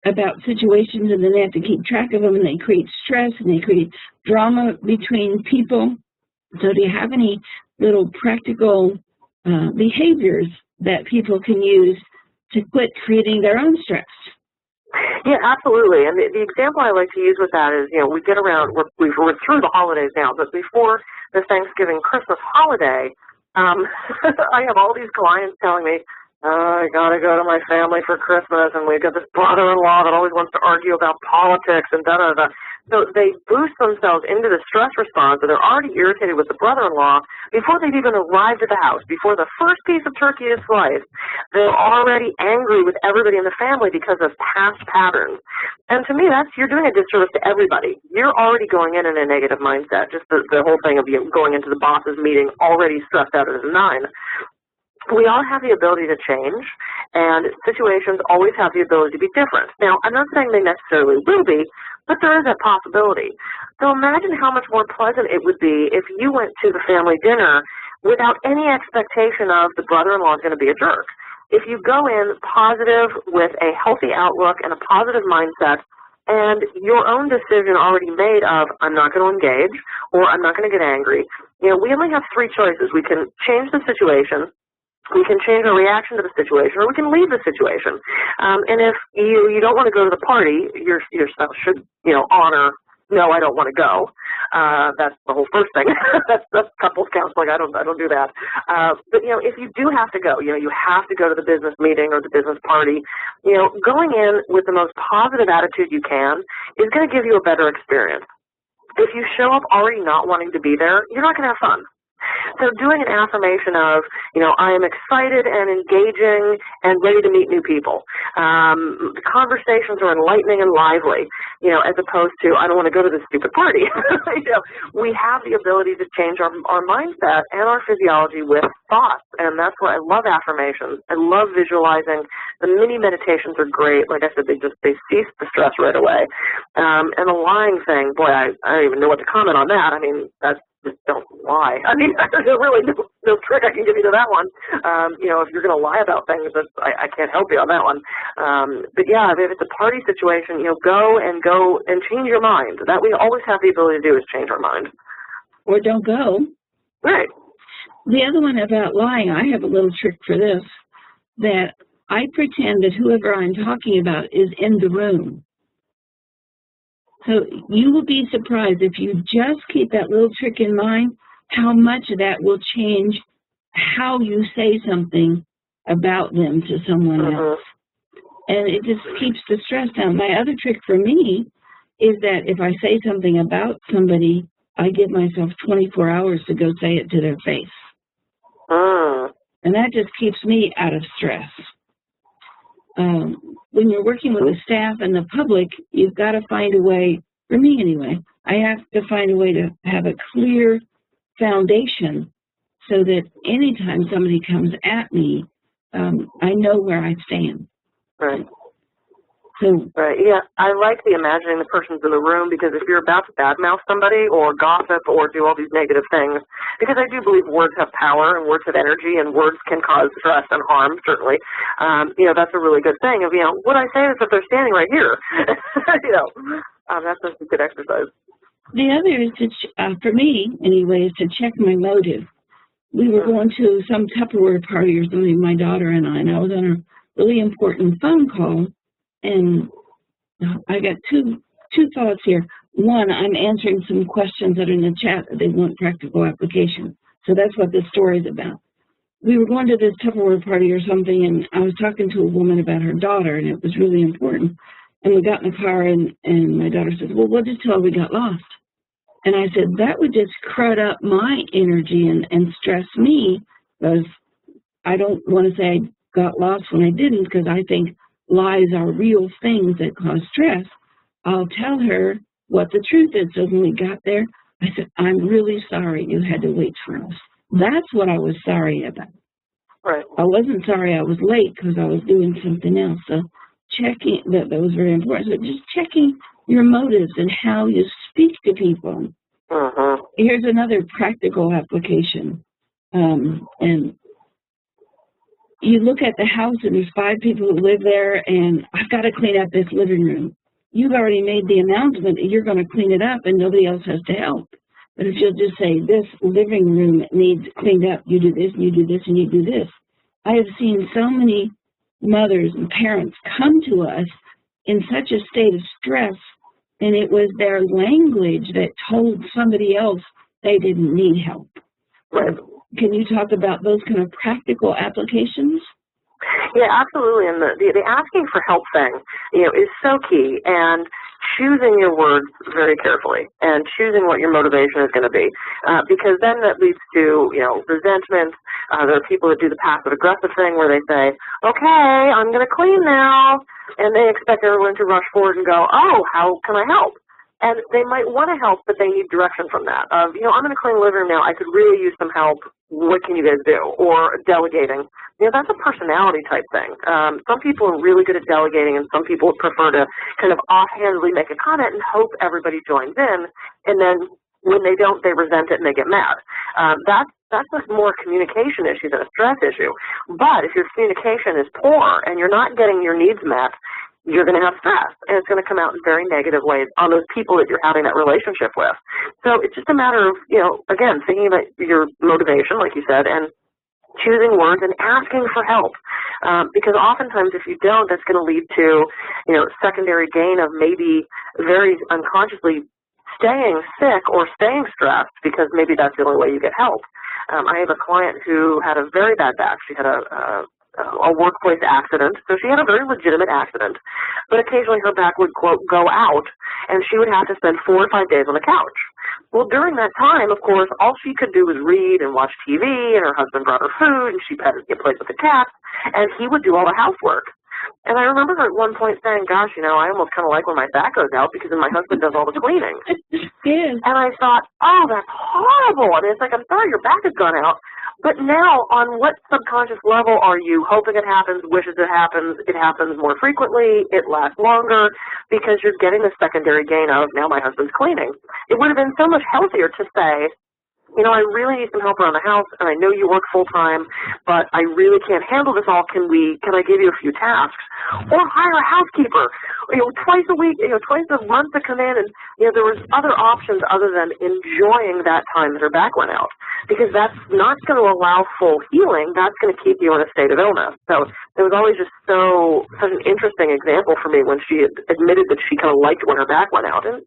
about situations, and then they have to keep track of them, and they create stress, and they create drama between people. So do you have any little practical behaviors that people can use to quit creating their own stress? Yeah, absolutely. And the example I like to use with that is, we get around, we're through the holidays now, but before the Thanksgiving, Christmas holiday, I have all these clients telling me, I gotta go to my family for Christmas, and we've got this brother-in-law that always wants to argue about politics and da-da-da. So they boost themselves into the stress response, and they're already irritated with the brother-in-law before they've even arrived at the house. Before the first piece of turkey is sliced, they're already angry with everybody in the family because of past patterns. And to me, you're doing a disservice to everybody. You're already going in a negative mindset, just the whole thing of you going into the boss's meeting already stressed out as a 9. We all have the ability to change, and situations always have the ability to be different. Now, I'm not saying they necessarily will be, but there is that possibility. So imagine how much more pleasant it would be if you went to the family dinner without any expectation of the brother-in-law is going to be a jerk. If you go in positive with a healthy outlook and a positive mindset, and your own decision already made of, I'm not going to engage, or I'm not going to get angry, we only have 3 choices. We can change the situation, we can change our reaction to the situation, or we can leave the situation. And if you don't want to go to the party, your spouse should, honor, no, I don't want to go. That's the whole first thing. that's couples counseling. I don't do that. But if you do have to go, you have to go to the business meeting or the business party. Going in with the most positive attitude you can is going to give you a better experience. If you show up already not wanting to be there, you're not going to have fun. So doing an affirmation of, I am excited and engaging and ready to meet new people. The conversations are enlightening and lively, as opposed to, I don't want to go to this stupid party. We have the ability to change our mindset and our physiology with thoughts, and that's why I love affirmations. I love visualizing. The mini meditations are great. Like I said, they cease the stress right away. And the lying thing, boy, I don't even know what to comment on that. I mean, just don't lie. I mean, there's really no trick I can give you to that one. If you're going to lie about things, I can't help you on that one. But yeah, if it's a party situation, go and change your mind. That we always have the ability to do is change our mind. Or don't go. Right. The other one about lying, I have a little trick for this, that I pretend that whoever I'm talking about is in the room. So you will be surprised if you just keep that little trick in mind, how much of that will change how you say something about them to someone else. And it just keeps the stress down. My other trick for me is that if I say something about somebody, I give myself 24 hours to go say it to their face. And that just keeps me out of stress. When you're working with the staff and the public, you've got to find a way, for me anyway, I have to find a way to have a clear foundation so that anytime somebody comes at me, I know where I stand. Right. So, right, yeah. I like the imagining the person's in the room, because if you're about to badmouth somebody or gossip or do all these negative things, because I do believe words have power and words have energy and words can cause stress and harm, certainly, that's a really good thing. Of, what I say is that they're standing right here. That's just a good exercise. The other is to, for me anyway, is to check my motive. We were going to some Tupperware party or something, my daughter and I was on a really important phone call. And I got two thoughts here. One, I'm answering some questions that are in the chat that they want practical application. So that's what this story is about. We were going to this Tupperware party or something, and I was talking to a woman about her daughter, and it was really important. And we got in the car, and my daughter said, well, we'll just tell her we got lost. And I said, that would just crud up my energy and stress me, because I don't want to say I got lost when I didn't, because I think lies are real things that cause stress. I'll tell her what the truth is. So when we got there, I said, I'm really sorry you had to wait for us. That's what I was sorry about. Right. I wasn't sorry I was late because I was doing something else. So checking, that was very important. So just checking your motives and how you speak to people. Here's another practical application. And you look at the house and there's 5 people who live there, and I've got to clean up this living room. You've already made the announcement that you're going to clean it up and nobody else has to help. But if you'll just say, this living room needs cleaned up, you do this, and you do this, and you do this. I have seen so many mothers and parents come to us in such a state of stress, and it was their language that told somebody else they didn't need help. Right. Can you talk about those kind of practical applications? Yeah, absolutely. And the asking for help thing, is so key. And choosing your words very carefully and choosing what your motivation is going to be, because then that leads to, resentment. There are people that do the passive-aggressive thing where they say, okay, I'm going to clean now, and they expect everyone to rush forward and go, oh, how can I help? And they might want to help, but they need direction from that. I'm going to clean the living room now. I could really use some help. What can you guys do? Or delegating. That's a personality type thing. Some people are really good at delegating, and some people prefer to kind of offhandedly make a comment and hope everybody joins in. And then when they don't, they resent it and they get mad. That's a more communication issue than a stress issue. But if your communication is poor and you're not getting your needs met, you're going to have stress, and it's going to come out in very negative ways on those people that you're having that relationship with. So it's just a matter of, again, thinking about your motivation, like you said, and choosing words and asking for help. Because oftentimes if you don't, that's going to lead to, secondary gain of maybe very unconsciously staying sick or staying stressed, because maybe that's the only way you get help. I have a client who had a very bad back. She had a workplace accident, so she had a very legitimate accident, but occasionally her back would, quote, go out, and she would have to spend 4 or 5 days on the couch. Well, during that time, of course, all she could do was read and watch TV, and her husband brought her food, and she played with the cat, and he would do all the housework. And I remember her at one point saying, gosh, I almost kind of like when my back goes out because then my husband does all the cleaning. Yes. And I thought, oh, that's horrible. I mean, it's like, I'm sorry your back has gone out. But now, on what subconscious level are you hoping it happens, wishes it happens more frequently, it lasts longer, because you're getting the secondary gain of, now my husband's cleaning. It would have been so much healthier to say, I really need some help around the house, and I know you work full-time, but I really can't handle this all. Can I give you a few tasks? Or hire a housekeeper, twice a week, twice a month to come in, and, there was other options other than enjoying that time that her back went out, because that's not going to allow full healing. That's going to keep you in a state of illness. So it was always just such an interesting example for me when she had admitted that she kind of liked when her back went out. And,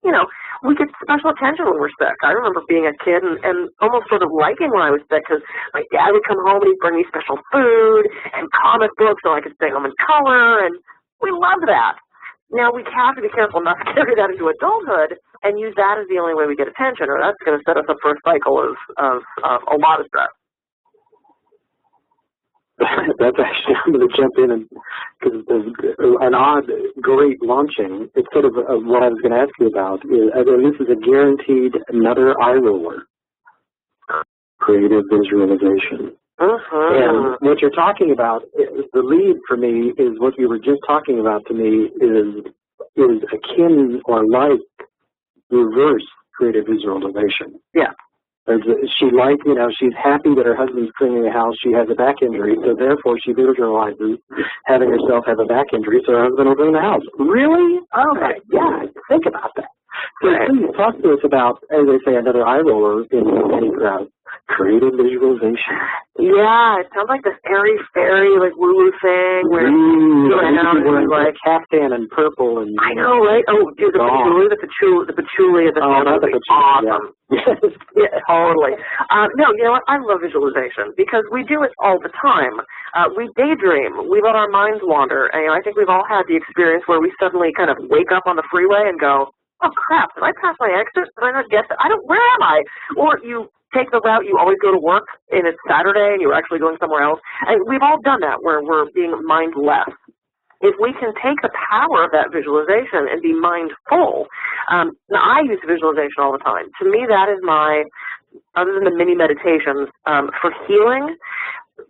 we get special attention when we're sick. I remember being a kid and almost sort of liking when I was sick, because my dad would come home and he'd bring me special food and comic books so I could stay home in color, and we loved that. Now we have to be careful not to carry that into adulthood and use that as the only way we get attention, or that's going to set us up for a cycle of a lot of stress. That's actually, I'm going to jump in, and because there's an odd, great launching. It's sort of what I was going to ask you about. This is a guaranteed another eye roller, creative visualization. And what you're talking about, the lead for me is what you were just talking about to me is akin or like reverse creative visualization. Yeah. She's happy that her husband's cleaning the house. She has a back injury, so therefore she visualizes having herself have a back injury so her husband will clean the house. Really? Oh, my God. Think about that. So please talk to us about, as they say, another eye roller in any crowd. Creative visualization. Yeah, it sounds like this airy-fairy, like woo-woo thing where wearing like caftan and purple and. I know, right? Oh, dude, the patchouli of the movie. Awesome. Yeah, totally. No, you know what? I love visualization because we do it all the time. We daydream. We let our minds wander. And I think we've all had the experience where we suddenly kind of wake up on the freeway and go, oh crap, did I pass my exit? Did I not get that? Where am I? Or you take the route you always go to work and it's Saturday and you're actually going somewhere else. And we've all done that where we're being mindless. If we can take the power of that visualization and be mindful, now I use visualization all the time. To me, that is my, other than the mini meditations, for healing,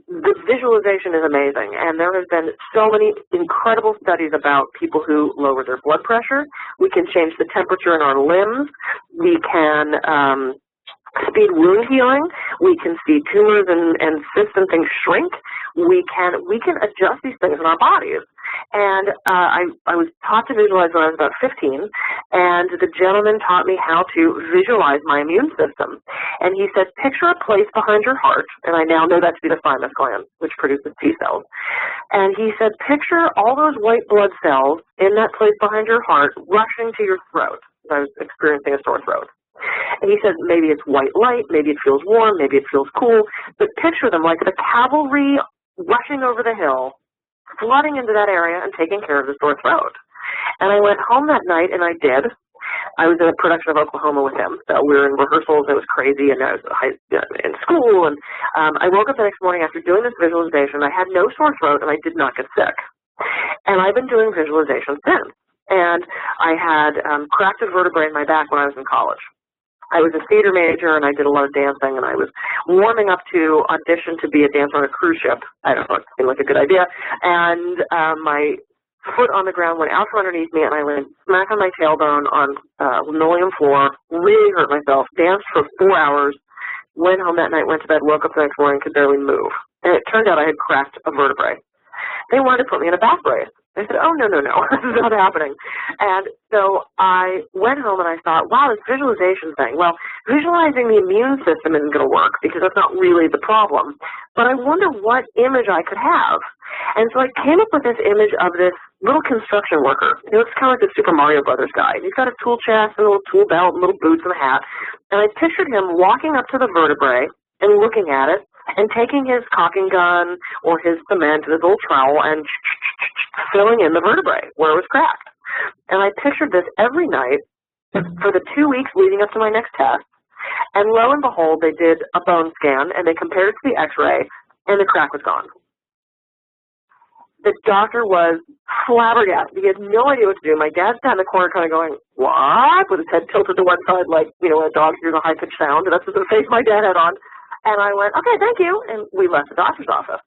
the visualization is amazing. And there have been so many incredible studies about people who lower their blood pressure. We can change the temperature in our limbs. We can speed wound healing. We can see tumors and cysts and things shrink. We can adjust these things in our bodies. And I was taught to visualize when I was about 15, and the gentleman taught me how to visualize my immune system. And he said, picture a place behind your heart, and I now know that to be the thymus gland, which produces T cells. And he said, picture all those white blood cells in that place behind your heart rushing to your throat. I was experiencing a sore throat. And he said, maybe it's white light, maybe it feels warm, maybe it feels cool, but picture them like the cavalry rushing over the hill, flooding into that area and taking care of the sore throat. And I went home that night, and I did. I was in a production of Oklahoma with him, so we were in rehearsals. It was crazy, and I was in school. And I woke up the next morning after doing this visualization. I had no sore throat, and I did not get sick. And I've been doing visualization since. And I had cracked a vertebrae in my back when I was in college. I was a theater major, and I did a lot of dancing, and I was warming up to audition to be a dancer on a cruise ship. I don't know, it seemed like a good idea. And my foot on the ground went out from underneath me, and I went smack on my tailbone on linoleum floor, really hurt myself, danced for 4 hours, went home that night, went to bed, woke up the next morning, could barely move. And it turned out I had cracked a vertebrae. They wanted to put me in a back brace. I said, oh, no, this is not happening. And so I went home and I thought, wow, this visualization thing. Well, visualizing the immune system isn't going to work because that's not really the problem. But I wonder what image I could have. And so I came up with this image of this little construction worker. He looks kind of like the Super Mario Brothers guy. He's got a tool chest and a little tool belt and little boots and a hat. And I pictured him walking up to the vertebrae and looking at it and taking his caulking gun or his cement and his little trowel and filling in the vertebrae where it was cracked. And I pictured this every night for the 2 weeks leading up to my next test. And lo and behold, they did a bone scan and they compared it to the x-ray and the crack was gone. The doctor was flabbergasted. He had no idea what to do. My dad's down in the corner kind of going, what? With his head tilted to one side like, you know, when a dog hears a high-pitched sound. And that's the face my dad had on. And I went, okay, thank you. And we left the doctor's office.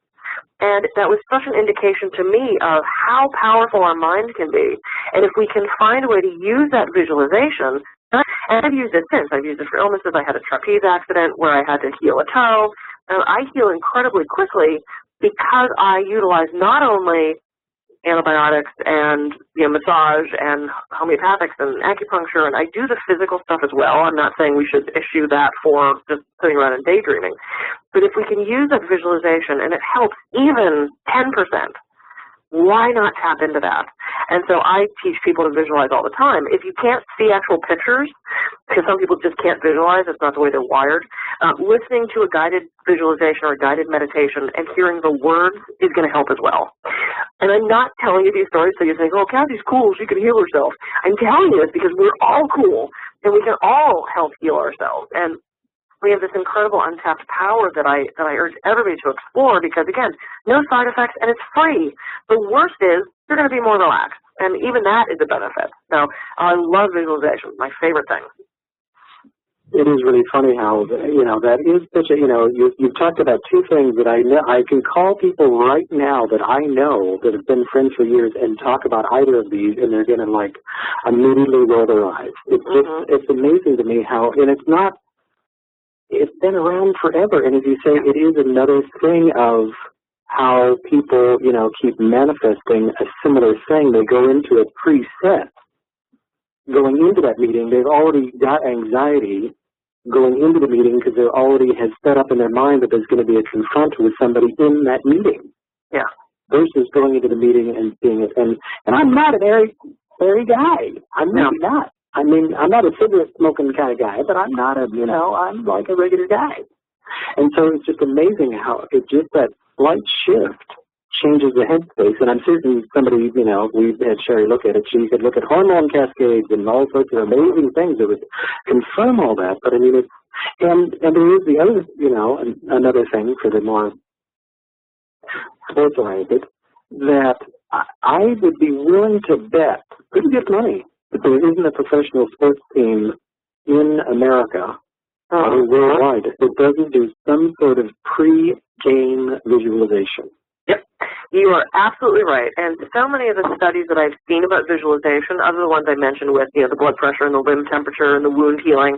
And that was such an indication to me of how powerful our mind can be. And if we can find a way to use that visualization, and I've used it since. I've used it for illnesses. I had a trapeze accident where I had to heal a toe. And I heal incredibly quickly because I utilize not only antibiotics and massage and homeopathics and acupuncture, and I do the physical stuff as well. I'm not saying we should issue that for just sitting around and daydreaming. But if we can use that visualization and it helps even 10%, why not tap into that? And so I teach people to visualize all the time. If you can't see actual pictures, because some people just can't visualize, it's not the way they're wired, listening to a guided visualization or a guided meditation and hearing the words is going to help as well. And I'm not telling you these stories so you think, oh, Kathy's cool, she can heal herself. I'm telling you this because we're all cool and we can all help heal ourselves. And we have this incredible untapped power that I urge everybody to explore because, again, no side effects and it's free. The worst is you're going to be more relaxed, and even that is a benefit. So I love visualization, my favorite thing. It is really funny how, that is such a, you've talked about two things that I know. I can call people right now that I know that have been friends for years and talk about either of these, and they're going to, immediately roll their eyes. It's just, it's amazing to me how, and it's been around forever, and as you say, it is another thing of how people, keep manifesting a similar thing. They go into it preset. Going into that meeting, they've already got anxiety going into the meeting because they already has set up in their mind that there's going to be a confront with somebody in that meeting. Yeah. Versus going into the meeting and seeing it. And I'm not an airy guy. I'm really not. I mean, I'm not a cigarette smoking kind of guy, but I'm not I'm like a regular guy. And so it's just amazing how it just that slight shift changes the headspace. And I'm certain somebody, you know, we had Sherry look at it. She could look at hormone cascades and all sorts of amazing things that would confirm all that. But I mean, it's, and there is the other, you know, another thing for the more sports oriented, that I would be willing to bet pretty good money that there isn't a professional sports team in America or worldwide that doesn't do some sort of pre-game visualization. Yep, you are absolutely right. And so many of the studies that I've seen about visualization, other than the ones I mentioned with, you know, the blood pressure and the limb temperature and the wound healing,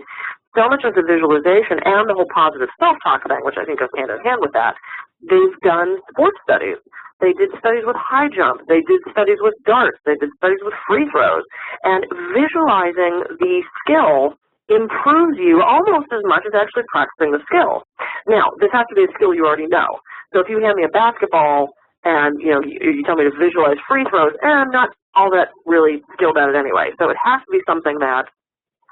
so much of the visualization and the whole positive self-talk thing, which I think goes hand in hand with that, they've done sports studies. They did studies with high jump. They did studies with darts. They did studies with free throws. And visualizing the skill improves you almost as much as actually practicing the skill. Now, this has to be a skill you already know. So if you hand me a basketball and, you know, you tell me to visualize free throws, I'm not all that really skilled at it anyway. So it has to be something that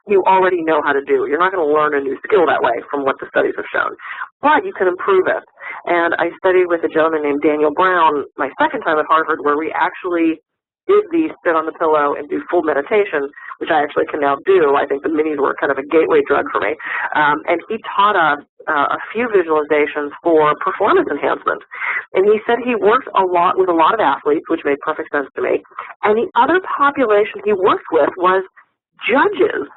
you already know how to do. You're not going to learn a new skill that way from what the studies have shown. But you can improve it. And I studied with a gentleman named Daniel Brown my second time at Harvard, where we actually did the sit on the pillow and do full meditation, which I actually can now do. I think the minis were kind of a gateway drug for me. And he taught us a few visualizations for performance enhancement. And he said he worked a lot with a lot of athletes, which made perfect sense to me. And the other population he worked with was judges.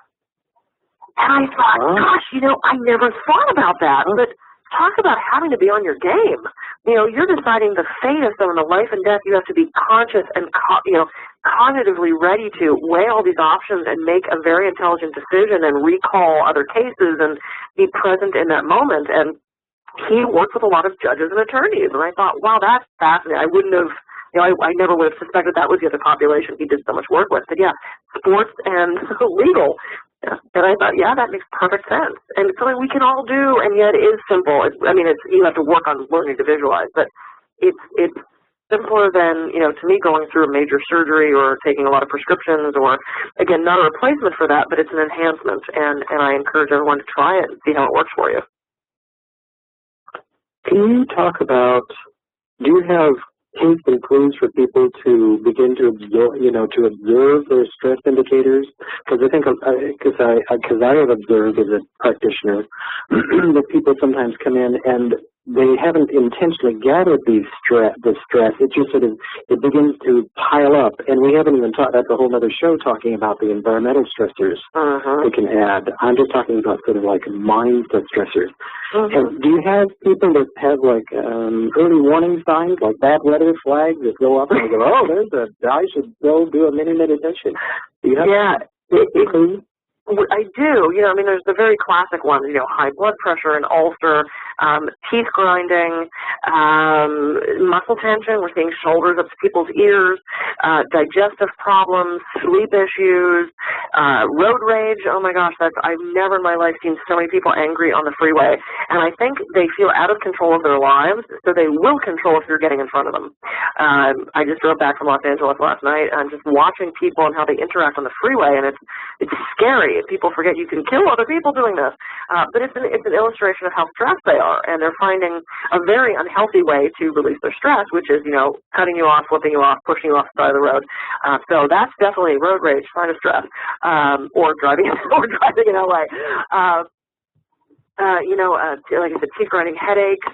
And I thought, gosh, you know, I never thought about that. But talk about having to be on your game. You know, you're deciding the fate of someone, the life and death. You have to be conscious and, you know, cognitively ready to weigh all these options and make a very intelligent decision and recall other cases and be present in that moment. And he worked with a lot of judges and attorneys. And I thought, wow, that's fascinating. I wouldn't have, you know, I never would have suspected that was the other population he did so much work with. But yeah, sports and legal. Yeah. And I thought, yeah, that makes perfect sense. And it's something we can all do, and yet it is simple. I mean, you have to work on learning to visualize, but it's simpler than, you know, to me, going through a major surgery or taking a lot of prescriptions or, again, not a replacement for that, but it's an enhancement. And I encourage everyone to try it and see how it works for you. Can you talk about, do you have hints and clues for people to begin to observe, you know, to observe their stress indicators? Because I think, because I have observed as a practitioner that people sometimes come in and they haven't intentionally gathered the stress. It just sort of, it begins to pile up, and we haven't even talked. That's a whole other show talking about the environmental stressors we can add. I'm just talking about sort of like mindset stressors. And do you have people that have like early warning signs, like bad weather flags that go up and they go, oh, I should go do a mini meditation? Do you have clues? I do. You know, I mean, there's the very classic ones, you know, high blood pressure, an ulcer, teeth grinding, muscle tension. We're seeing shoulders up to people's ears, digestive problems, sleep issues, road rage. Oh, my gosh, I've never in my life seen so many people angry on the freeway. And I think they feel out of control of their lives, so they will control if you're getting in front of them. I just drove back from Los Angeles last night, and just watching people and how they interact on the freeway, and it's scary. People forget you can kill other people doing this. But it's an illustration of how stressed they are, and they're finding a very unhealthy way to release their stress, which is, you know, cutting you off, flipping you off, pushing you off the side of the road. So that's definitely road rage, sign of stress, or driving in LA. You know, like I said, teeth grinding, headaches,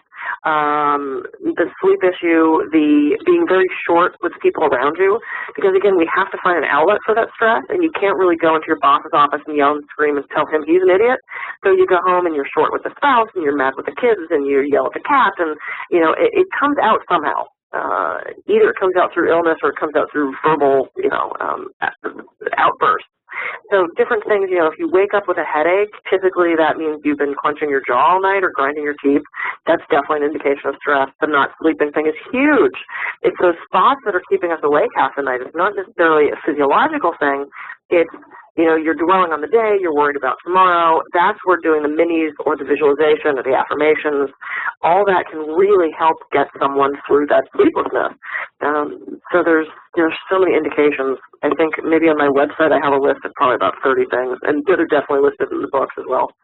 the sleep issue, the being very short with people around you, because again, we have to find an outlet for that stress, and you can't really go into your boss's office and yell and scream and tell him he's an idiot. So you go home and you're short with the spouse, and you're mad with the kids, and you yell at the cat, and, you know, it comes out somehow. Either it comes out through illness or it comes out through verbal, you know, outbursts. So different things, you know, if you wake up with a headache, typically that means you've been clenching your jaw all night or grinding your teeth. That's definitely an indication of stress. The not sleeping thing is huge. It's those spots that are keeping us awake half the night. It's not necessarily a physiological thing. It's, you know, you're dwelling on the day, you're worried about tomorrow. That's where doing the minis or the visualization or the affirmations, all that can really help get someone through that sleeplessness. So there's so many indications. I think maybe on my website I have a list of probably about 30 things, and they're definitely listed in the books as well.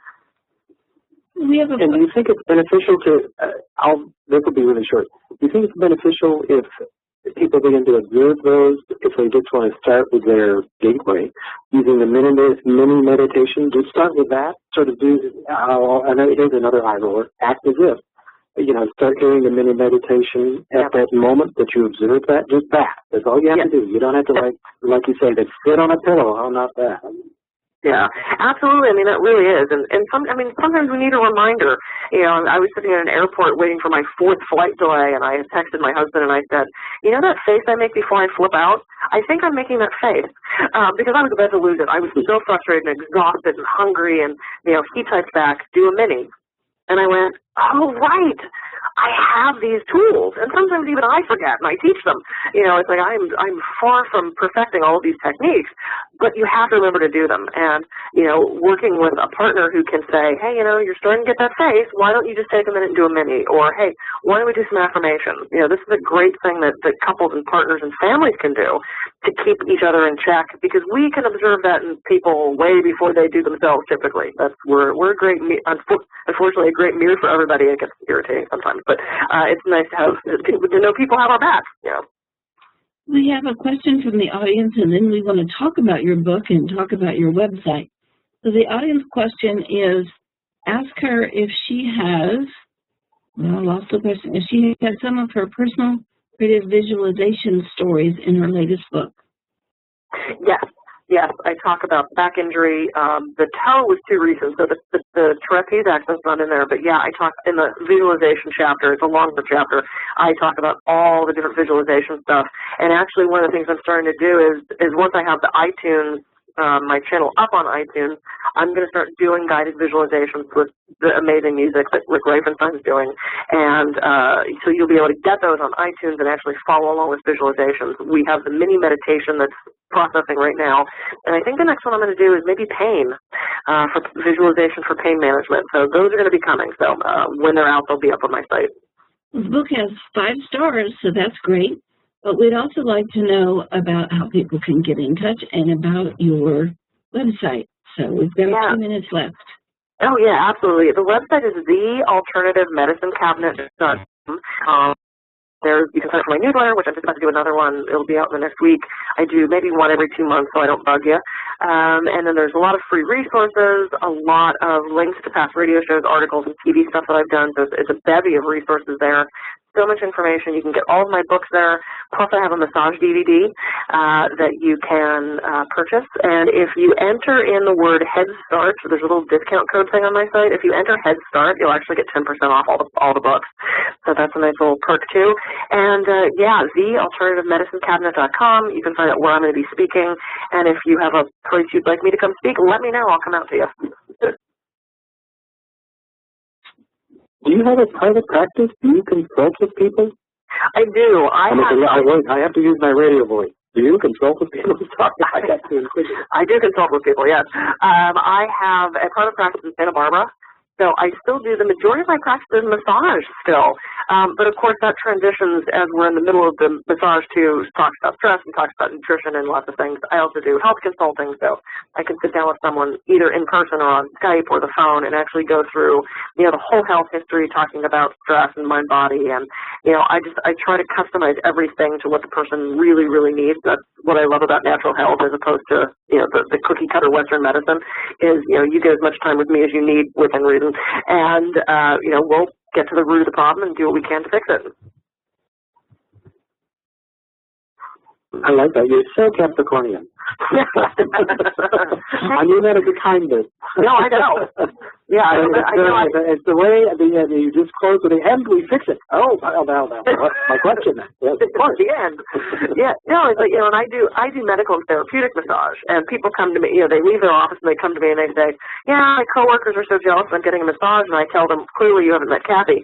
We have and do you think it's beneficial to, this will be really short, Do you think it's beneficial if people begin to observe those, if they just want to start with their gateway, using the mini meditation? Just start with that, sort of do, and here's another eye roller, act as if. Start doing the mini meditation at that moment that you observe that, just that. That's all you have to do. You don't have to, like you say, to sit on a pillow. Oh, not that. Yeah, absolutely. I mean, that really is. And sometimes we need a reminder. I was sitting at an airport waiting for my 4th flight delay, and I texted my husband and I said, that face I make before I flip out? I think I'm making that face because I was about to lose it. I was so frustrated and exhausted and hungry, and, he typed back, do a mini. And I went, oh, right. I have these tools, and sometimes even I forget, and I teach them. It's like I'm far from perfecting all of these techniques, but you have to remember to do them. And, working with a partner who can say, hey, you're starting to get that face, why don't you just take a minute and do a mini? Or, hey, why don't we do some affirmations? This is a great thing that couples and partners and families can do to keep each other in check, because we can observe that in people way before they do themselves typically. We're a great, unfortunately, a great mirror for everybody. It gets irritating sometimes, but it's nice to know people have our backs. We have a question from the audience, and then we want to talk about your book and talk about your website. So the audience question is, ask her if she has, I lost the question, if she has some of her personal creative visualization stories in her latest book. Yes, I talk about back injury. The toe was too recent, so the trapeze accent's not in there. But yeah, I talk in the visualization chapter. It's a longer chapter. I talk about all the different visualization stuff. And actually, one of the things I'm starting to do is once I have the iTunes, my channel up on iTunes, I'm going to start doing guided visualizations with the amazing music that Rick Riefenstein's doing. And so you'll be able to get those on iTunes and actually follow along with visualizations. We have the mini meditation that's processing right now. And I think the next one I'm going to do is maybe pain, for visualization for pain management. So those are going to be coming. So when they're out, they'll be up on my site. The book has 5 stars, so that's great. But we'd also like to know about how people can get in touch and about your website. So we've got a few minutes left. Oh, yeah, absolutely. The website is thealternativemedicinecabinet.com. You can sign up for my newsletter, which I'm just about to do another one. It'll be out in the next week. I do maybe one every 2 months so I don't bug you. And then there's a lot of free resources, a lot of links to past radio shows, articles, and TV stuff that I've done. So it's a bevy of resources there. So much information. You can get all of my books there. Plus, I have a massage DVD that you can purchase. And if you enter in the word Head Start, there's a little discount code thing on my site. If you enter Head Start, you'll actually get 10% off all the books. So that's a nice little perk too. And thealternativemedicinecabinet.com. You can find out where I'm going to be speaking. And if you have a place you'd like me to come speak, let me know. I'll come out to you. Do you have a private practice? Do you consult with people? I do. I have to use my radio voice. Do you consult with people? I do consult with people, yes. I have a private practice in Santa Barbara. So I still do, the majority of my practice is massage still. But of course that transitions as we're in the middle of the massage to talk about stress and talk about nutrition and lots of things. I also do health consulting, so I can sit down with someone either in person or on Skype or the phone and actually go through, the whole health history, talking about stress and mind body. And, I try to customize everything to what the person really, really needs. That's what I love about natural health as opposed to, the cookie cutter Western medicine is, you get as much time with me as you need within reason. And, we'll get to the root of the problem and do what we can to fix it. I like that. You're so Capricornian. I mean that as a kindness. No, I know. Yeah, I know. It's the way you just close with the end, we fix it. Oh, now, my question. Yes, of course. The end. Yeah, no, it's like, and I do medical and therapeutic massage, and people come to me, they leave their office and they come to me and they say, yeah, my coworkers are so jealous I'm getting a massage, and I tell them, clearly you haven't met Kathy.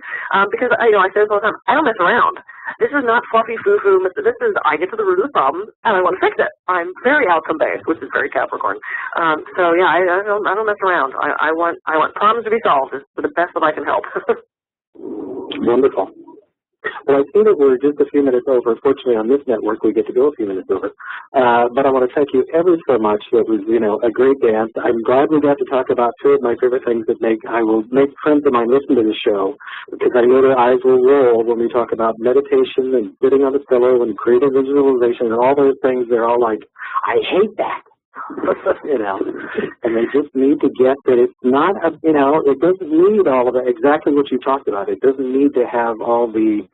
Because, I say this all the time, I don't mess around. This is not fluffy foo-foo. This is, I get to the root of the problem, and I want to fix it. I'm very outcome-based, which is very Capricorn. So, yeah, I don't mess around. I want problems to be solved. It's the best that I can help. Wonderful. Well, I see that we're just a few minutes over. Fortunately, on this network, we get to go a few minutes over. But I want to thank you ever so much. It was, a great dance. I'm glad we got to talk about two of my favorite things that I will make friends of mine listen to the show, because I know their eyes will roll when we talk about meditation and sitting on the pillow and creative visualization and all those things. They're all like, I hate that. And they just need to get that it's not, it doesn't need all of it, exactly what you talked about. It doesn't need to have all the,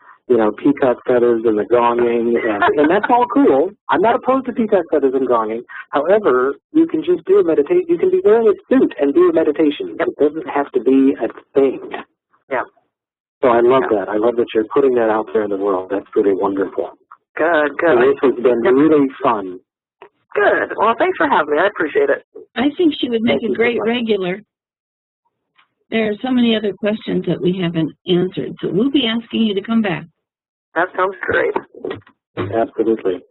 peacock feathers and the gonging, and that's all cool. I'm not opposed to peacock feathers and gonging. However, you can just do a meditation. You can be wearing a suit and do a meditation. It doesn't have to be a thing. Yeah. So I love that. I love that you're putting that out there in the world. That's really wonderful. Good. So this has been really fun. Good. Well, thanks for having me. I appreciate it. I think she would make a great regular. There are so many other questions that we haven't answered, so we'll be asking you to come back. That sounds great. Absolutely.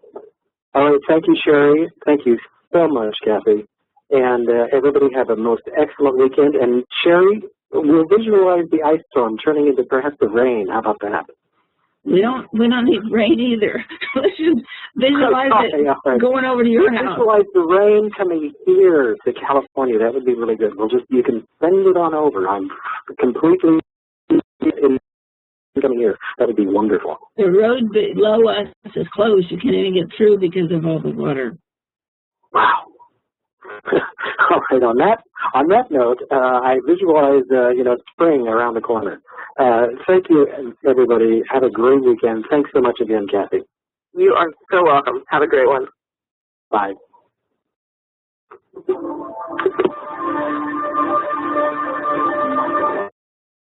All right. Thank you, Sherry. Thank you so much, Kathy. And everybody have a most excellent weekend. And Sherry, we'll visualize the ice storm turning into perhaps the rain. How about that? We don't need rain either. Let's just visualize it going over to your house. Visualize the rain coming here to California. That would be really good. You can send it on over. I'm completely coming here. That would be wonderful. The road below us is closed. You can't even get through because of all the water. Wow. All right. On that note, I visualize spring around the corner. Thank you, everybody. Have a great weekend. Thanks so much again, Kathy. You are so welcome. Have a great one. Bye.